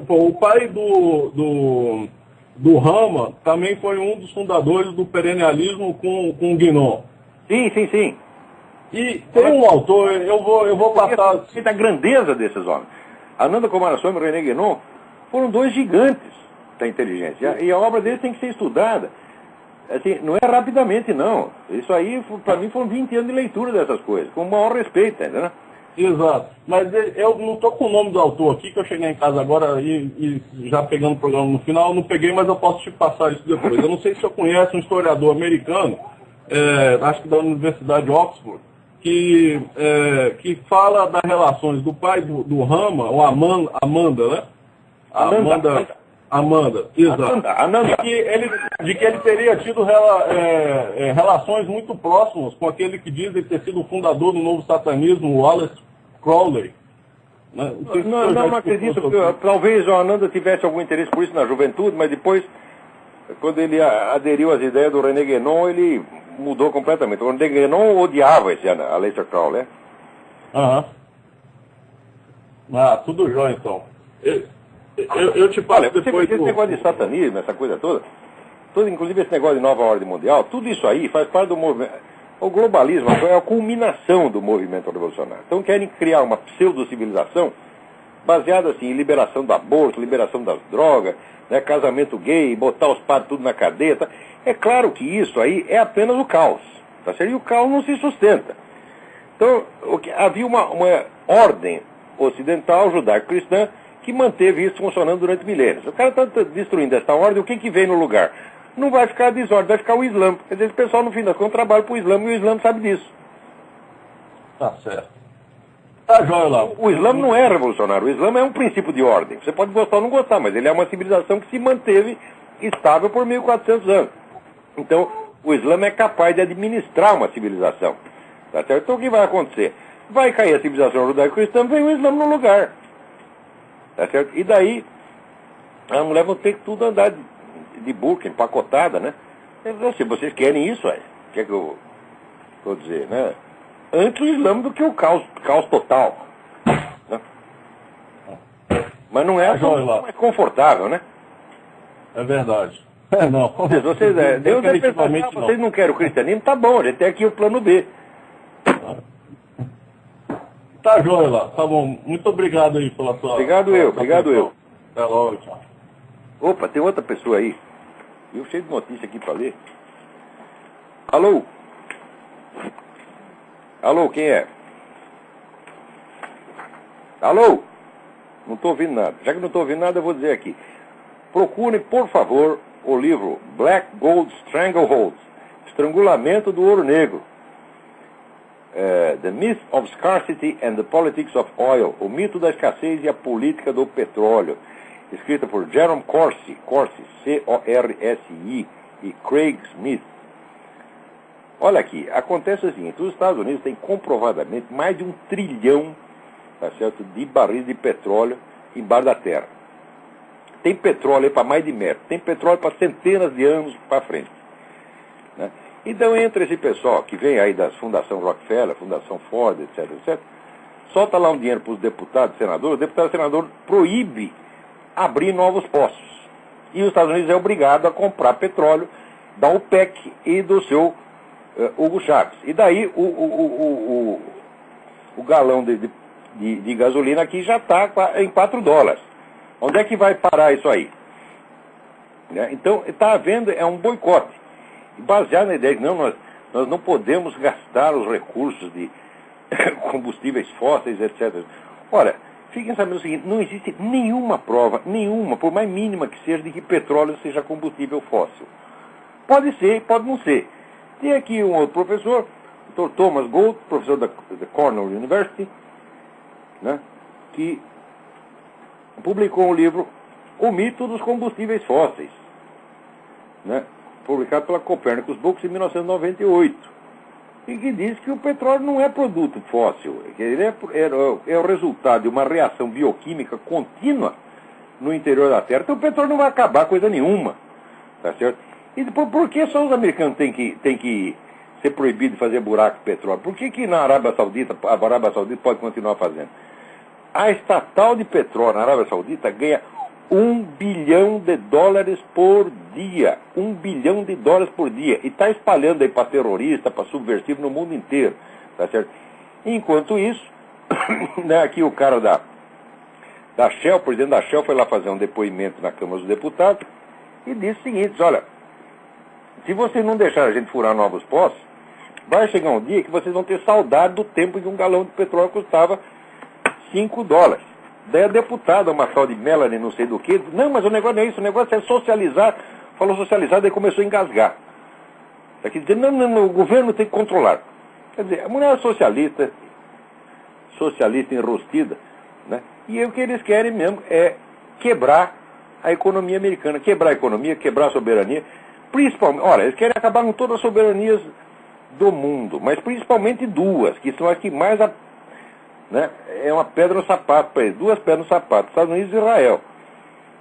o pai do Rama também foi um dos fundadores do perennialismo com o Guénon. Sim. E tem um autor, eu vou passar... A grandeza desses homens. Ananda Cumaraçame e René Guénon foram 2 gigantes da inteligência. E a obra deles tem que ser estudada. Assim, não é rapidamente, não. Isso aí, para mim, foram 20 anos de leitura dessas coisas, com o maior respeito, entendeu? Exato. Mas eu não estou com o nome do autor aqui, que eu cheguei em casa agora e já pegando o programa no final, eu não peguei, mas eu posso te passar isso depois. Eu não sei se você conhece um historiador americano, acho que da Universidade de Oxford, que fala das relações do pai do Rama, ou Amanda, né? Amanda, exato. De que ele teria tido relações muito próximas com aquele que diz ele ter sido o fundador do novo satanismo, o Wallace Crowley. Não acredito. Talvez o Ananda tivesse algum interesse por isso na juventude, mas depois, quando ele aderiu às ideias do René Guénon, ele mudou completamente. O René Guénon odiava esse Aleister Crowley. Tudo jóia, então. Eu te falo depois esse negócio de satanismo, essa coisa toda, inclusive esse negócio de nova ordem mundial, tudo isso aí faz parte do movimento. O globalismo é a culminação do movimento revolucionário. Então querem criar uma pseudo-civilização baseada assim, em liberação do aborto, liberação das drogas, né, casamento gay, botar os padres tudo na cadeia. Tá? É claro que isso aí é apenas o caos. Tá certo? E o caos não se sustenta. Então havia ordem ocidental, judaico-cristã, que manteve isso funcionando durante milênios. O cara está destruindo essa ordem, o que vem no lugar? Não vai ficar a desordem, vai ficar o Islã. Quer dizer, esse pessoal, no fim das contas, trabalha para o Islã, e o Islã sabe disso. Tá certo. Tá jóia lá. O Islã não é revolucionário, o Islã é um princípio de ordem. Você pode gostar ou não gostar, mas ele é uma civilização que se manteve estável por 1.400 anos. Então, o Islã é capaz de administrar uma civilização. Tá certo? Então, o que vai acontecer? Vai cair a civilização judaico-cristã, vem o Islã no lugar. Tá certo? E daí, a mulher vai ter que tudo andar de burca, empacotada, né? Se vocês querem isso, quer que eu vou dizer, né? Antes o Islã do que o caos total. Né? Mas não é mais confortável, né? É verdade. Não. Deus é pensar, vocês não querem o cristianismo, tá bom, a gente tem aqui o plano B. Tá jóia lá, tá bom. Muito obrigado aí pela sua... Obrigado eu. Até logo, tchau. Opa, tem outra pessoa aí. Eu cheio de notícia aqui para ler. Alô? Alô, quem é? Alô? Não estou ouvindo nada. Já que não estou ouvindo nada, eu vou dizer aqui. Procure, por favor, o livro Black Gold Strangleholds, Estrangulamento do Ouro Negro. The Myth of Scarcity and the Politics of Oil, o mito da escassez e a política do petróleo, escrita por Jerome Corsi, C-O-R-S-I, e Craig Smith. Olha aqui, acontece o seguinte, os Estados Unidos têm comprovadamente mais de 1 trilhão, tá certo, de barris de petróleo embaixo da terra. Tem petróleo para mais de metro, tem petróleo para centenas de anos para frente. Né? Então, entre esse pessoal que vem aí da Fundação Rockefeller, Fundação Ford, etc., etc., solta lá um dinheiro para os deputados e senadores, o deputado e senador proíbe abrir novos poços. E os Estados Unidos é obrigado a comprar petróleo da OPEC e do seu Hugo Chávez. E daí o galão de gasolina aqui já está em $4. Onde é que vai parar isso aí? Né? Então, está havendo um boicote. Baseado na ideia que nós não podemos gastar os recursos de combustíveis fósseis, etc. Ora, fiquem sabendo o seguinte, não existe nenhuma prova, por mais mínima que seja, de que petróleo seja combustível fóssil. Pode ser, pode não ser. Tem aqui um outro professor, o Dr. Thomas Gold, professor da Cornell University, né, que publicou um livro, O Mito dos Combustíveis Fósseis, né, publicado pela Copernicus Books em 1998, e que diz que o petróleo não é produto fóssil, que ele é o resultado de uma reação bioquímica contínua no interior da Terra. Então o petróleo não vai acabar coisa nenhuma, tá certo? E por que só os americanos têm que ser proibidos de fazer buraco de petróleo? Por que na Arábia Saudita, a Arábia Saudita pode continuar fazendo? A estatal de petróleo na Arábia Saudita ganha $1 bilhão por dia. $1 bilhão por dia. E está espalhando aí para terrorista, para subversivo no mundo inteiro. Tá certo? Enquanto isso, né, aqui o cara da Shell, o presidente da Shell, foi lá fazer um depoimento na Câmara dos Deputados e disse o seguinte, olha, se vocês não deixarem a gente furar novos poços, vai chegar um dia que vocês vão ter saudade do tempo em que um galão de petróleo custava $5. Daí a deputada, uma tal de Melanie, não sei do que, disse, não, mas o negócio não é isso, o negócio é socializar. Falou socializar, daí começou a engasgar. Aqui dizendo, não, o governo tem que controlar. Quer dizer, a mulher é socialista enrostida, né? E o que eles querem mesmo é quebrar a economia americana, quebrar a economia, quebrar a soberania, principalmente, olha, eles querem acabar com todas as soberanias do mundo, mas principalmente duas, que são as que mais... né? É uma pedra no sapato para eles, 2 pedras no sapato, Estados Unidos e Israel,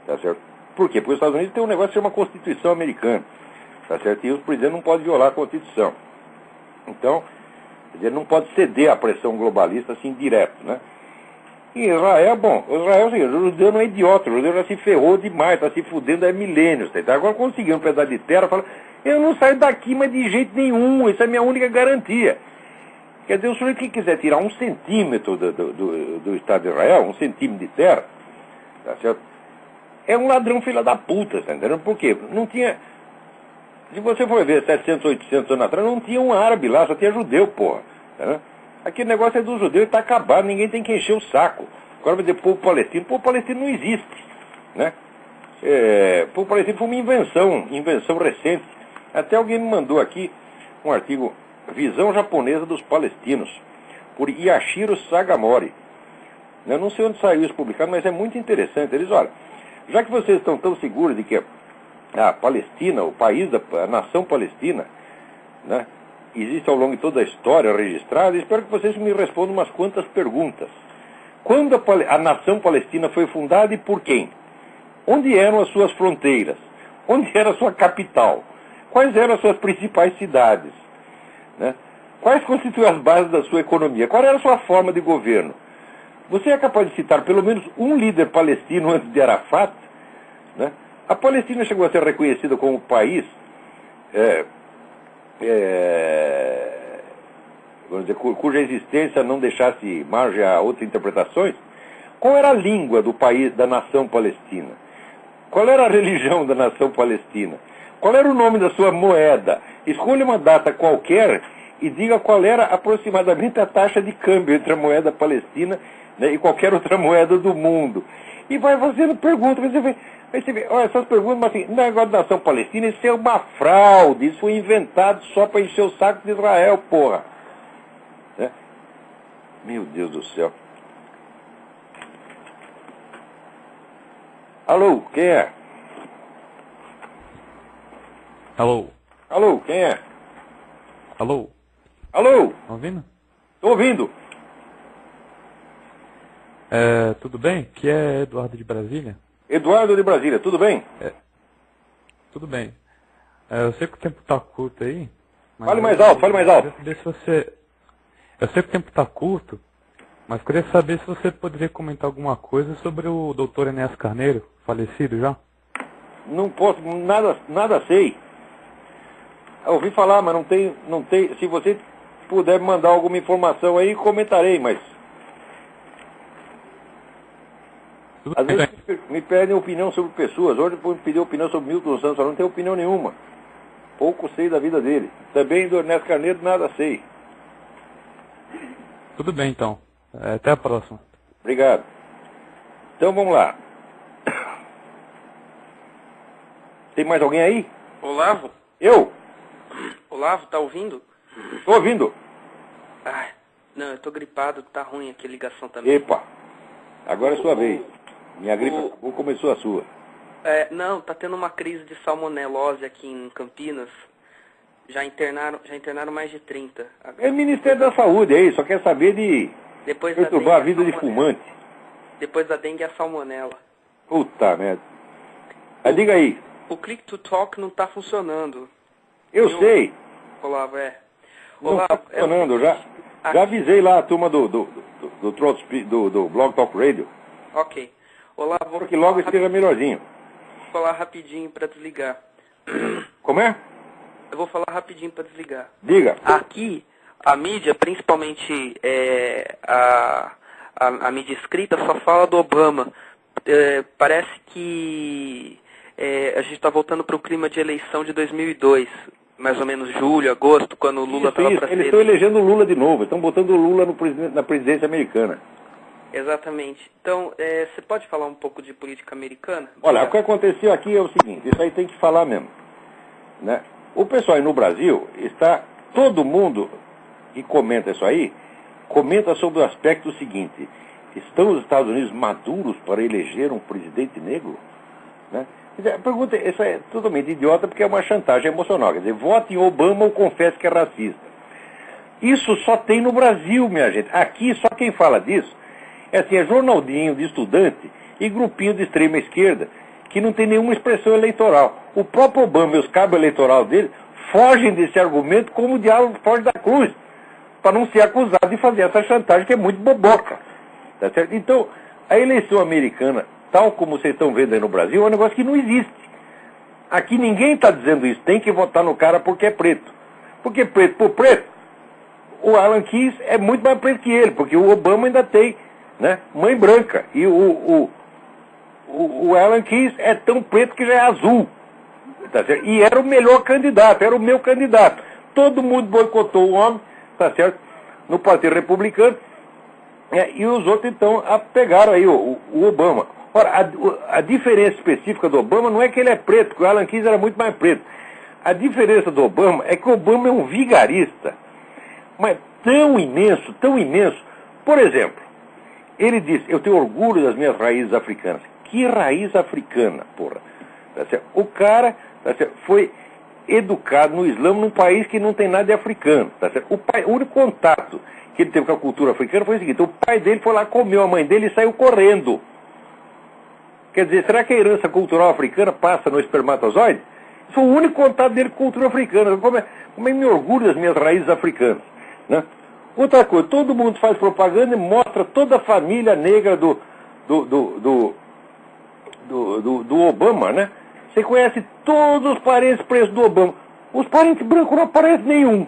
tá certo? Por quê? Porque os Estados Unidos tem um negócio que se chama Constituição Americana, tá certo? E os presidentes não podem violar a Constituição. Então, ele não pode ceder à pressão globalista assim direto, né? E Israel, bom, Israel, assim, o judeu não é idiota, o judeu já se ferrou demais, está se fudendo há milênios, tá? Agora conseguiu um pedaço de terra, fala, eu não saio daqui, mas de jeito nenhum, isso é a minha única garantia. Quer dizer, o sujeito que quiser tirar 1 centímetro do Estado de Israel, 1 centímetro de terra, tá certo? É um ladrão filha da puta, tá entendendo? Por quê? Não tinha... Se você for ver 700, 800 anos atrás, não tinha um árabe lá, só tinha judeu, porra. Tá, né? Aquele negócio é dos judeus, está acabado, ninguém tem que encher o saco. Agora vai dizer povo palestino não existe, né? Povo palestino foi uma invenção recente. Até alguém me mandou aqui um artigo, Visão Japonesa dos Palestinos, por Yashiro Sagamori. Eu não sei onde saiu isso publicado, mas é muito interessante. Eles, olha, já que vocês estão tão seguros de que a Palestina, o país, a nação palestina, né, existe ao longo de toda a história registrada, espero que vocês me respondam umas quantas perguntas. Quando a nação palestina foi fundada e por quem? Onde eram as suas fronteiras? Onde era a sua capital? Quais eram as suas principais cidades? Né? Quais constituem as bases da sua economia? Qual era a sua forma de governo? Você é capaz de citar pelo menos um líder palestino antes de Arafat? Né? A Palestina chegou a ser reconhecida como país, vamos dizer, cuja existência não deixasse margem a outras interpretações. Qual era a língua do país, da nação palestina? Qual era a religião da nação palestina? Qual era o nome da sua moeda? Escolha uma data qualquer e diga qual era aproximadamente a taxa de câmbio entre a moeda palestina, né, e qualquer outra moeda do mundo. E vai fazendo perguntas. Você vê, olha, essas perguntas, mas assim, negócio da nação palestina, isso é uma fraude, isso foi inventado só para encher o saco de Israel, porra. Né? Meu Deus do céu. Alô, quem é? Alô? Alô, quem é? Alô? Alô? Tá ouvindo? Tô ouvindo. Tudo bem? Aqui é Eduardo de Brasília. Eduardo de Brasília, tudo bem? Tudo bem. Eu sei que o tempo tá curto aí. Fale mais alto, fale mais alto. Eu sei que o tempo tá curto, mas queria saber se você poderia comentar alguma coisa sobre o Dr. Enéas Carneiro, falecido já. Não posso, nada sei. Eu ouvi falar, mas não tem. Se você puder me mandar alguma informação aí, comentarei, mas... Às vezes me pedem opinião sobre pessoas. Hoje me pediu opinião sobre Milton Santos, eu não tenho opinião nenhuma. Pouco sei da vida dele. Também do Ernesto Carneiro, nada sei. Tudo bem, então. Até a próxima. Obrigado. Então vamos lá. Tem mais alguém aí? Olavo? Eu? Olavo, tá ouvindo? Tô ouvindo. Ai, não, eu tô gripado, tá ruim aqui a ligação também. Epa, agora é sua vez. Minha gripe acabou, começou a sua. Não, tá tendo uma crise de salmonelose aqui em Campinas. Já internaram mais de 30. É o Ministério da Saúde aí, só quer saber de perturbar a vida de fumante. Depois da dengue, a salmonela. Puta merda. Diga aí. O Click to Talk não tá funcionando. Eu sei. Olavo, Não tá funcionando, já avisei lá a turma do Blog Talk Radio. Ok. Olavo, vou porque logo esteja melhorzinho. Vou falar rapidinho para desligar. Como é? Eu vou falar rapidinho para desligar. Diga. Aqui, a mídia, principalmente a mídia escrita, só fala do Obama. Parece que a gente está voltando para o clima de eleição de 2002, mais ou menos julho, agosto, quando o Lula estava para ser... Eles estão elegendo o Lula de novo, estão botando o Lula na presidência americana. Exatamente. Então, você pode falar um pouco de política americana? Olha, o que aconteceu aqui é o seguinte, isso aí tem que falar mesmo. Né? O pessoal aí no Brasil todo mundo que comenta isso aí, comenta sobre o aspecto seguinte: estão os Estados Unidos maduros para eleger um presidente negro? Né? A pergunta, isso é totalmente idiota porque é uma chantagem emocional. Quer dizer, vote em Obama ou confesse que é racista. Isso só tem no Brasil, minha gente. Aqui, só quem fala disso é jornaldinho de estudante e grupinho de extrema esquerda que não tem nenhuma expressão eleitoral. O próprio Obama e os cabos eleitorais dele fogem desse argumento como o diabo foge da cruz, para não ser acusado de fazer essa chantagem que é muito boboca. Tá certo? Então, a eleição americana, tal como vocês estão vendo aí no Brasil, é um negócio que não existe. Aqui ninguém está dizendo isso, tem que votar no cara porque é preto. Porque preto por preto, o Alan Keyes é muito mais preto que ele, porque o Obama ainda tem, né, mãe branca. E o Alan Keyes é tão preto que já é azul. Tá certo? E era o melhor candidato, era o meu candidato. Todo mundo boicotou o homem, tá certo? no Partido Republicano, e os outros, então, pegaram aí o Obama. Ora, a diferença específica do Obama não é que ele é preto, porque o Alan Keyes era muito mais preto. A diferença do Obama é que o Obama é um vigarista, mas tão imenso, tão imenso. Por exemplo, ele disse, eu tenho orgulho das minhas raízes africanas. Que raiz africana, porra? Tá certo? O cara, tá certo, foi educado no Islã num país que não tem nada de africano. Tá certo? O único contato que ele teve com a cultura africana foi o seguinte, o pai dele foi lá, comeu a mãe dele e saiu correndo. Quer dizer, será que a herança cultural africana passa no espermatozoide? Isso foi o único contato dele com a cultura africana. Como é me orgulho das minhas raízes africanas, né? Outra coisa, todo mundo faz propaganda e mostra toda a família negra do Obama, né? Você conhece todos os parentes pretos do Obama. Os parentes brancos não aparecem nenhum.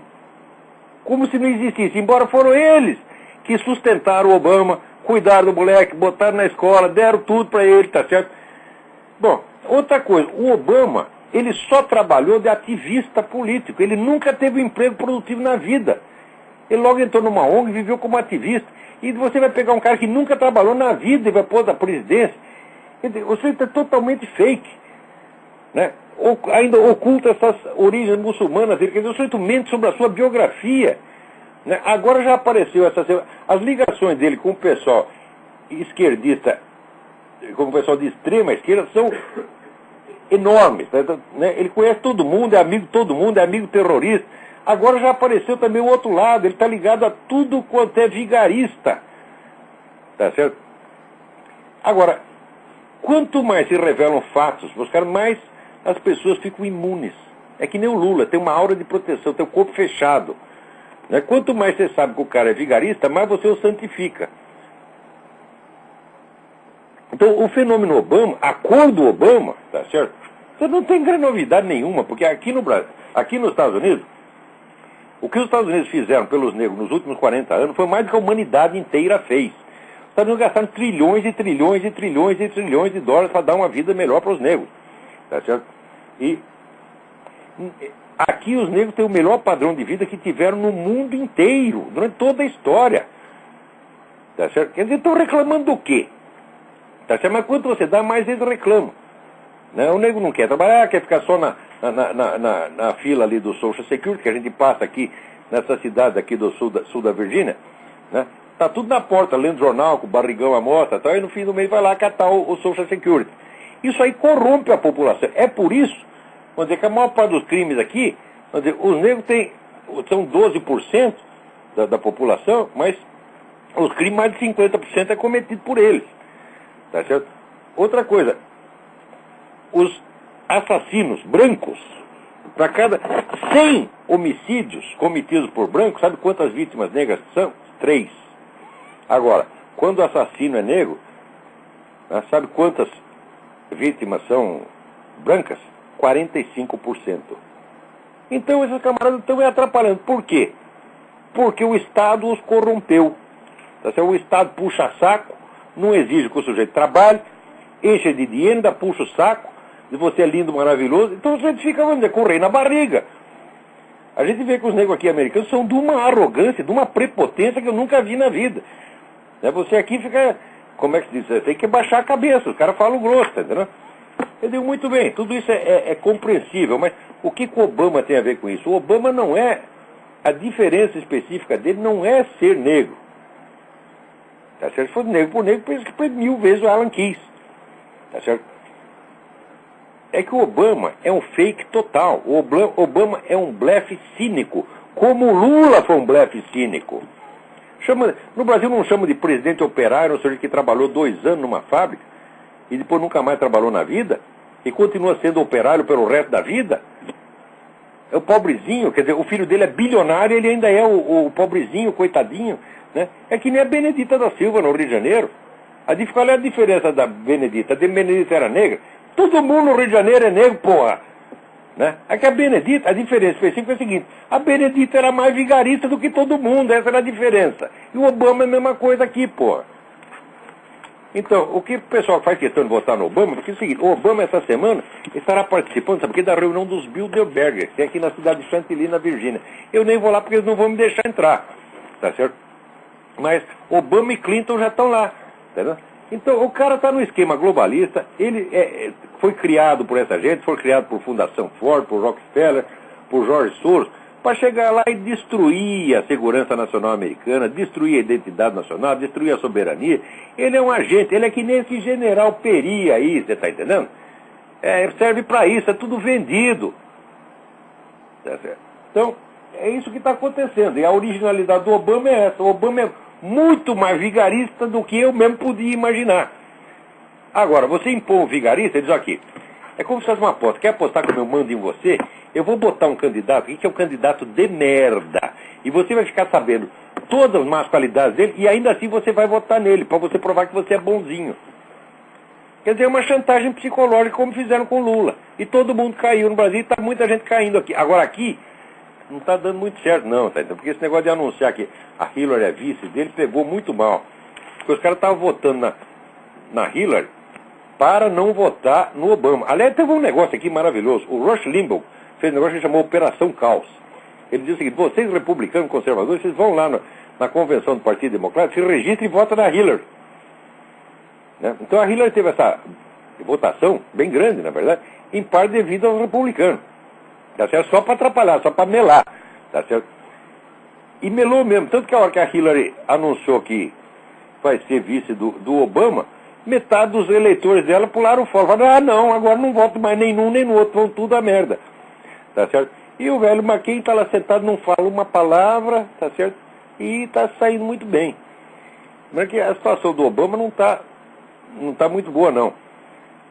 Como se não existisse. Embora foram eles que sustentaram o Obama, cuidaram do moleque, botaram na escola, deram tudo para ele, tá certo? Bom, outra coisa, o Obama, ele só trabalhou de ativista político. Ele nunca teve um emprego produtivo na vida. Ele logo entrou numa ONG e viveu como ativista. E você vai pegar um cara que nunca trabalhou na vida e vai pôr da presidência. Você está totalmente fake, né? Ainda oculta essas origens muçulmanas dele. Quer dizer, o sujeito mente sobre a sua biografia, né? Agora já apareceu as ligações dele com o pessoal esquerdista, com o pessoal de extrema esquerda, são enormes, né? Ele conhece todo mundo, é amigo de todo mundo, é amigo terrorista. Agora já apareceu também o outro lado, ele está ligado a tudo quanto é vigarista. Tá certo? Agora, quanto mais se revelam fatos, mais as pessoas ficam imunes. É que nem o Lula, tem uma aura de proteção, tem o corpo fechado, né? Quanto mais você sabe que o cara é vigarista, mais você o santifica. Então, o fenômeno Obama, a cor do Obama, tá certo? Você não tem grande novidade nenhuma, porque aqui no Brasil, aqui nos Estados Unidos, o que os Estados Unidos fizeram pelos negros nos últimos 40 anos foi mais do que a humanidade inteira fez. Os Estados Unidos gastaram trilhões e trilhões e trilhões e trilhões de dólares para dar uma vida melhor para os negros. Tá certo? E aqui os negros têm o melhor padrão de vida que tiveram no mundo inteiro, durante toda a história. Tá certo? Quer dizer, estão reclamando do quê? Tá certo? Mas quanto você dá, mais eles reclamam. Né? O negro não quer trabalhar, quer ficar só na fila ali do Social Security, que a gente passa aqui nessa cidade aqui do sul da Virgínia, né? Tá tudo na porta, lendo jornal, com o barrigão à mostra, tal, e no fim do mês vai lá catar o Social Security. Isso aí corrompe a população. É por isso, vamos dizer, que a maior parte dos crimes aqui, vamos dizer, os negros são 12% da população, mas os crimes, mais de 50% é cometido por eles. Tá certo? Outra coisa, os assassinos brancos, para cada 100 homicídios cometidos por brancos, sabe quantas vítimas negras são? 3. Agora, quando o assassino é negro, sabe quantas vítimas são brancas? 45%. Então esses camaradas estão atrapalhando. Por quê? Porque o Estado os corrompeu. Tá certo? O Estado puxa saco, não exige que o sujeito trabalhe, enche de dinheiro, ainda puxa o saco, e você é lindo, maravilhoso, então o sujeito fica, vamos dizer, com o rei na barriga. A gente vê que os negros aqui americanos são de uma arrogância, de uma prepotência que eu nunca vi na vida. Você aqui fica, como é que se diz? Tem que baixar a cabeça, os caras falam grosso, entendeu? Eu digo, muito bem, tudo isso é compreensível, mas o que o Obama tem a ver com isso? O Obama não é, a diferença específica dele não é ser negro. Tá certo? Se for negro por negro, pensa que foi 1000 vezes o Alan Keyes. Tá certo? É que o Obama é um fake total. O Obama é um blefe cínico, como o Lula foi um blefe cínico. No Brasil não chama de presidente operário, ou seja, que trabalhou 2 anos numa fábrica e depois nunca mais trabalhou na vida e continua sendo operário pelo resto da vida. É o pobrezinho, quer dizer, o filho dele é bilionário e ele ainda é o pobrezinho, coitadinho, né? É que nem a Benedita da Silva no Rio de Janeiro. Qual é a diferença da Benedita? A Benedita era negra? Todo mundo no Rio de Janeiro é negro, porra. Né? É que a Benedita, a diferença específica é a seguinte: a Benedita era mais vigarista do que todo mundo, essa era a diferença. E o Obama é a mesma coisa aqui, porra. Então, o que o pessoal faz questão de votar no Obama, porque é o seguinte: o Obama essa semana estará participando, sabe, da reunião dos Bilderbergers, que é aqui na cidade de Chantilly, na Virgínia. Eu nem vou lá porque eles não vão me deixar entrar. tá certo? Mas Obama e Clinton já estão lá, tá vendo? Então, o cara está no esquema globalista, ele foi criado por essa gente, foi criado por Fundação Ford, por Rockefeller, por George Soros, para chegar lá e destruir a segurança nacional americana, destruir a identidade nacional, destruir a soberania. Ele é um agente, ele é que nem esse general Peri aí, você está entendendo? Serve para isso, é tudo vendido. Tá certo? Então, é isso que está acontecendo. E a originalidade do Obama é essa. O Obama é muito mais vigarista do que eu mesmo podia imaginar. Agora, você impõe um vigarista e diz aqui, é como se fosse uma aposta. Quer apostar como eu mando em você? Eu vou botar um candidato aqui que é um candidato de merda. E você vai ficar sabendo todas as más qualidades dele e ainda assim você vai votar nele, para você provar que você é bonzinho. Quer dizer, é uma chantagem psicológica como fizeram com Lula. E todo mundo caiu no Brasil e está muita gente caindo aqui. Agora aqui, não está dando muito certo não, tá? Porque esse negócio de anunciar que a Hillary é vice dele pegou muito mal. Porque os caras estavam votando na Hillary para não votar no Obama. Aliás, teve um negócio aqui maravilhoso. O Rush Limbaugh fez um negócio que chamou Operação Caos. Ele disse o seguinte, vocês republicanos conservadores, vocês vão lá na convenção do Partido Democrático, se registrem e votam na Hillary. Né? Então a Hillary teve essa votação bem grande, na verdade, em parte devido aos republicanos. Tá certo? Só para atrapalhar, só para melar. Tá certo? E melou mesmo. Tanto que a hora que a Hillary anunciou que vai ser vice do Obama, metade dos eleitores dela pularam fora. Falaram, não, agora não voto mais nem num nem no outro, vão tudo a merda. Tá certo? E o velho McCain está lá sentado, não fala uma palavra, tá certo? E está saindo muito bem. Mas que a situação do Obama não tá muito boa, não.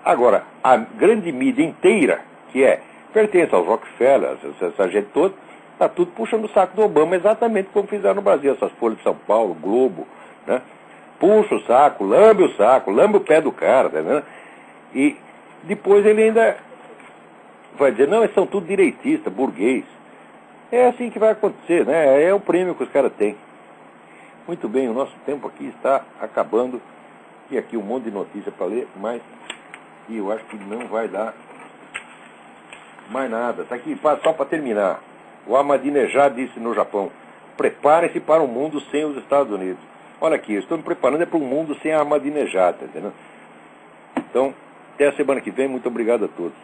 Agora, a grande mídia inteira, que pertence aos Rockefeller, essa gente toda, está tudo puxando o saco do Obama, exatamente como fizeram no Brasil, essas folhas de São Paulo, Globo, né? Puxa o saco, lambe o pé do cara, tá vendo? E depois ele ainda vai dizer, não, eles são tudo direitistas, burguês. É assim que vai acontecer, né? É o prêmio que os caras têm. Muito bem, o nosso tempo aqui está acabando. E aqui um monte de notícia para ler, mas eu acho que não vai dar mais nada. Está aqui, só para terminar. O Ahmadinejad disse no Japão, prepare-se para um mundo sem os Estados Unidos. Olha aqui, eu estou me preparando para um mundo sem a Ahmadinejad, tá entendendo? Então, até a semana que vem, muito obrigado a todos.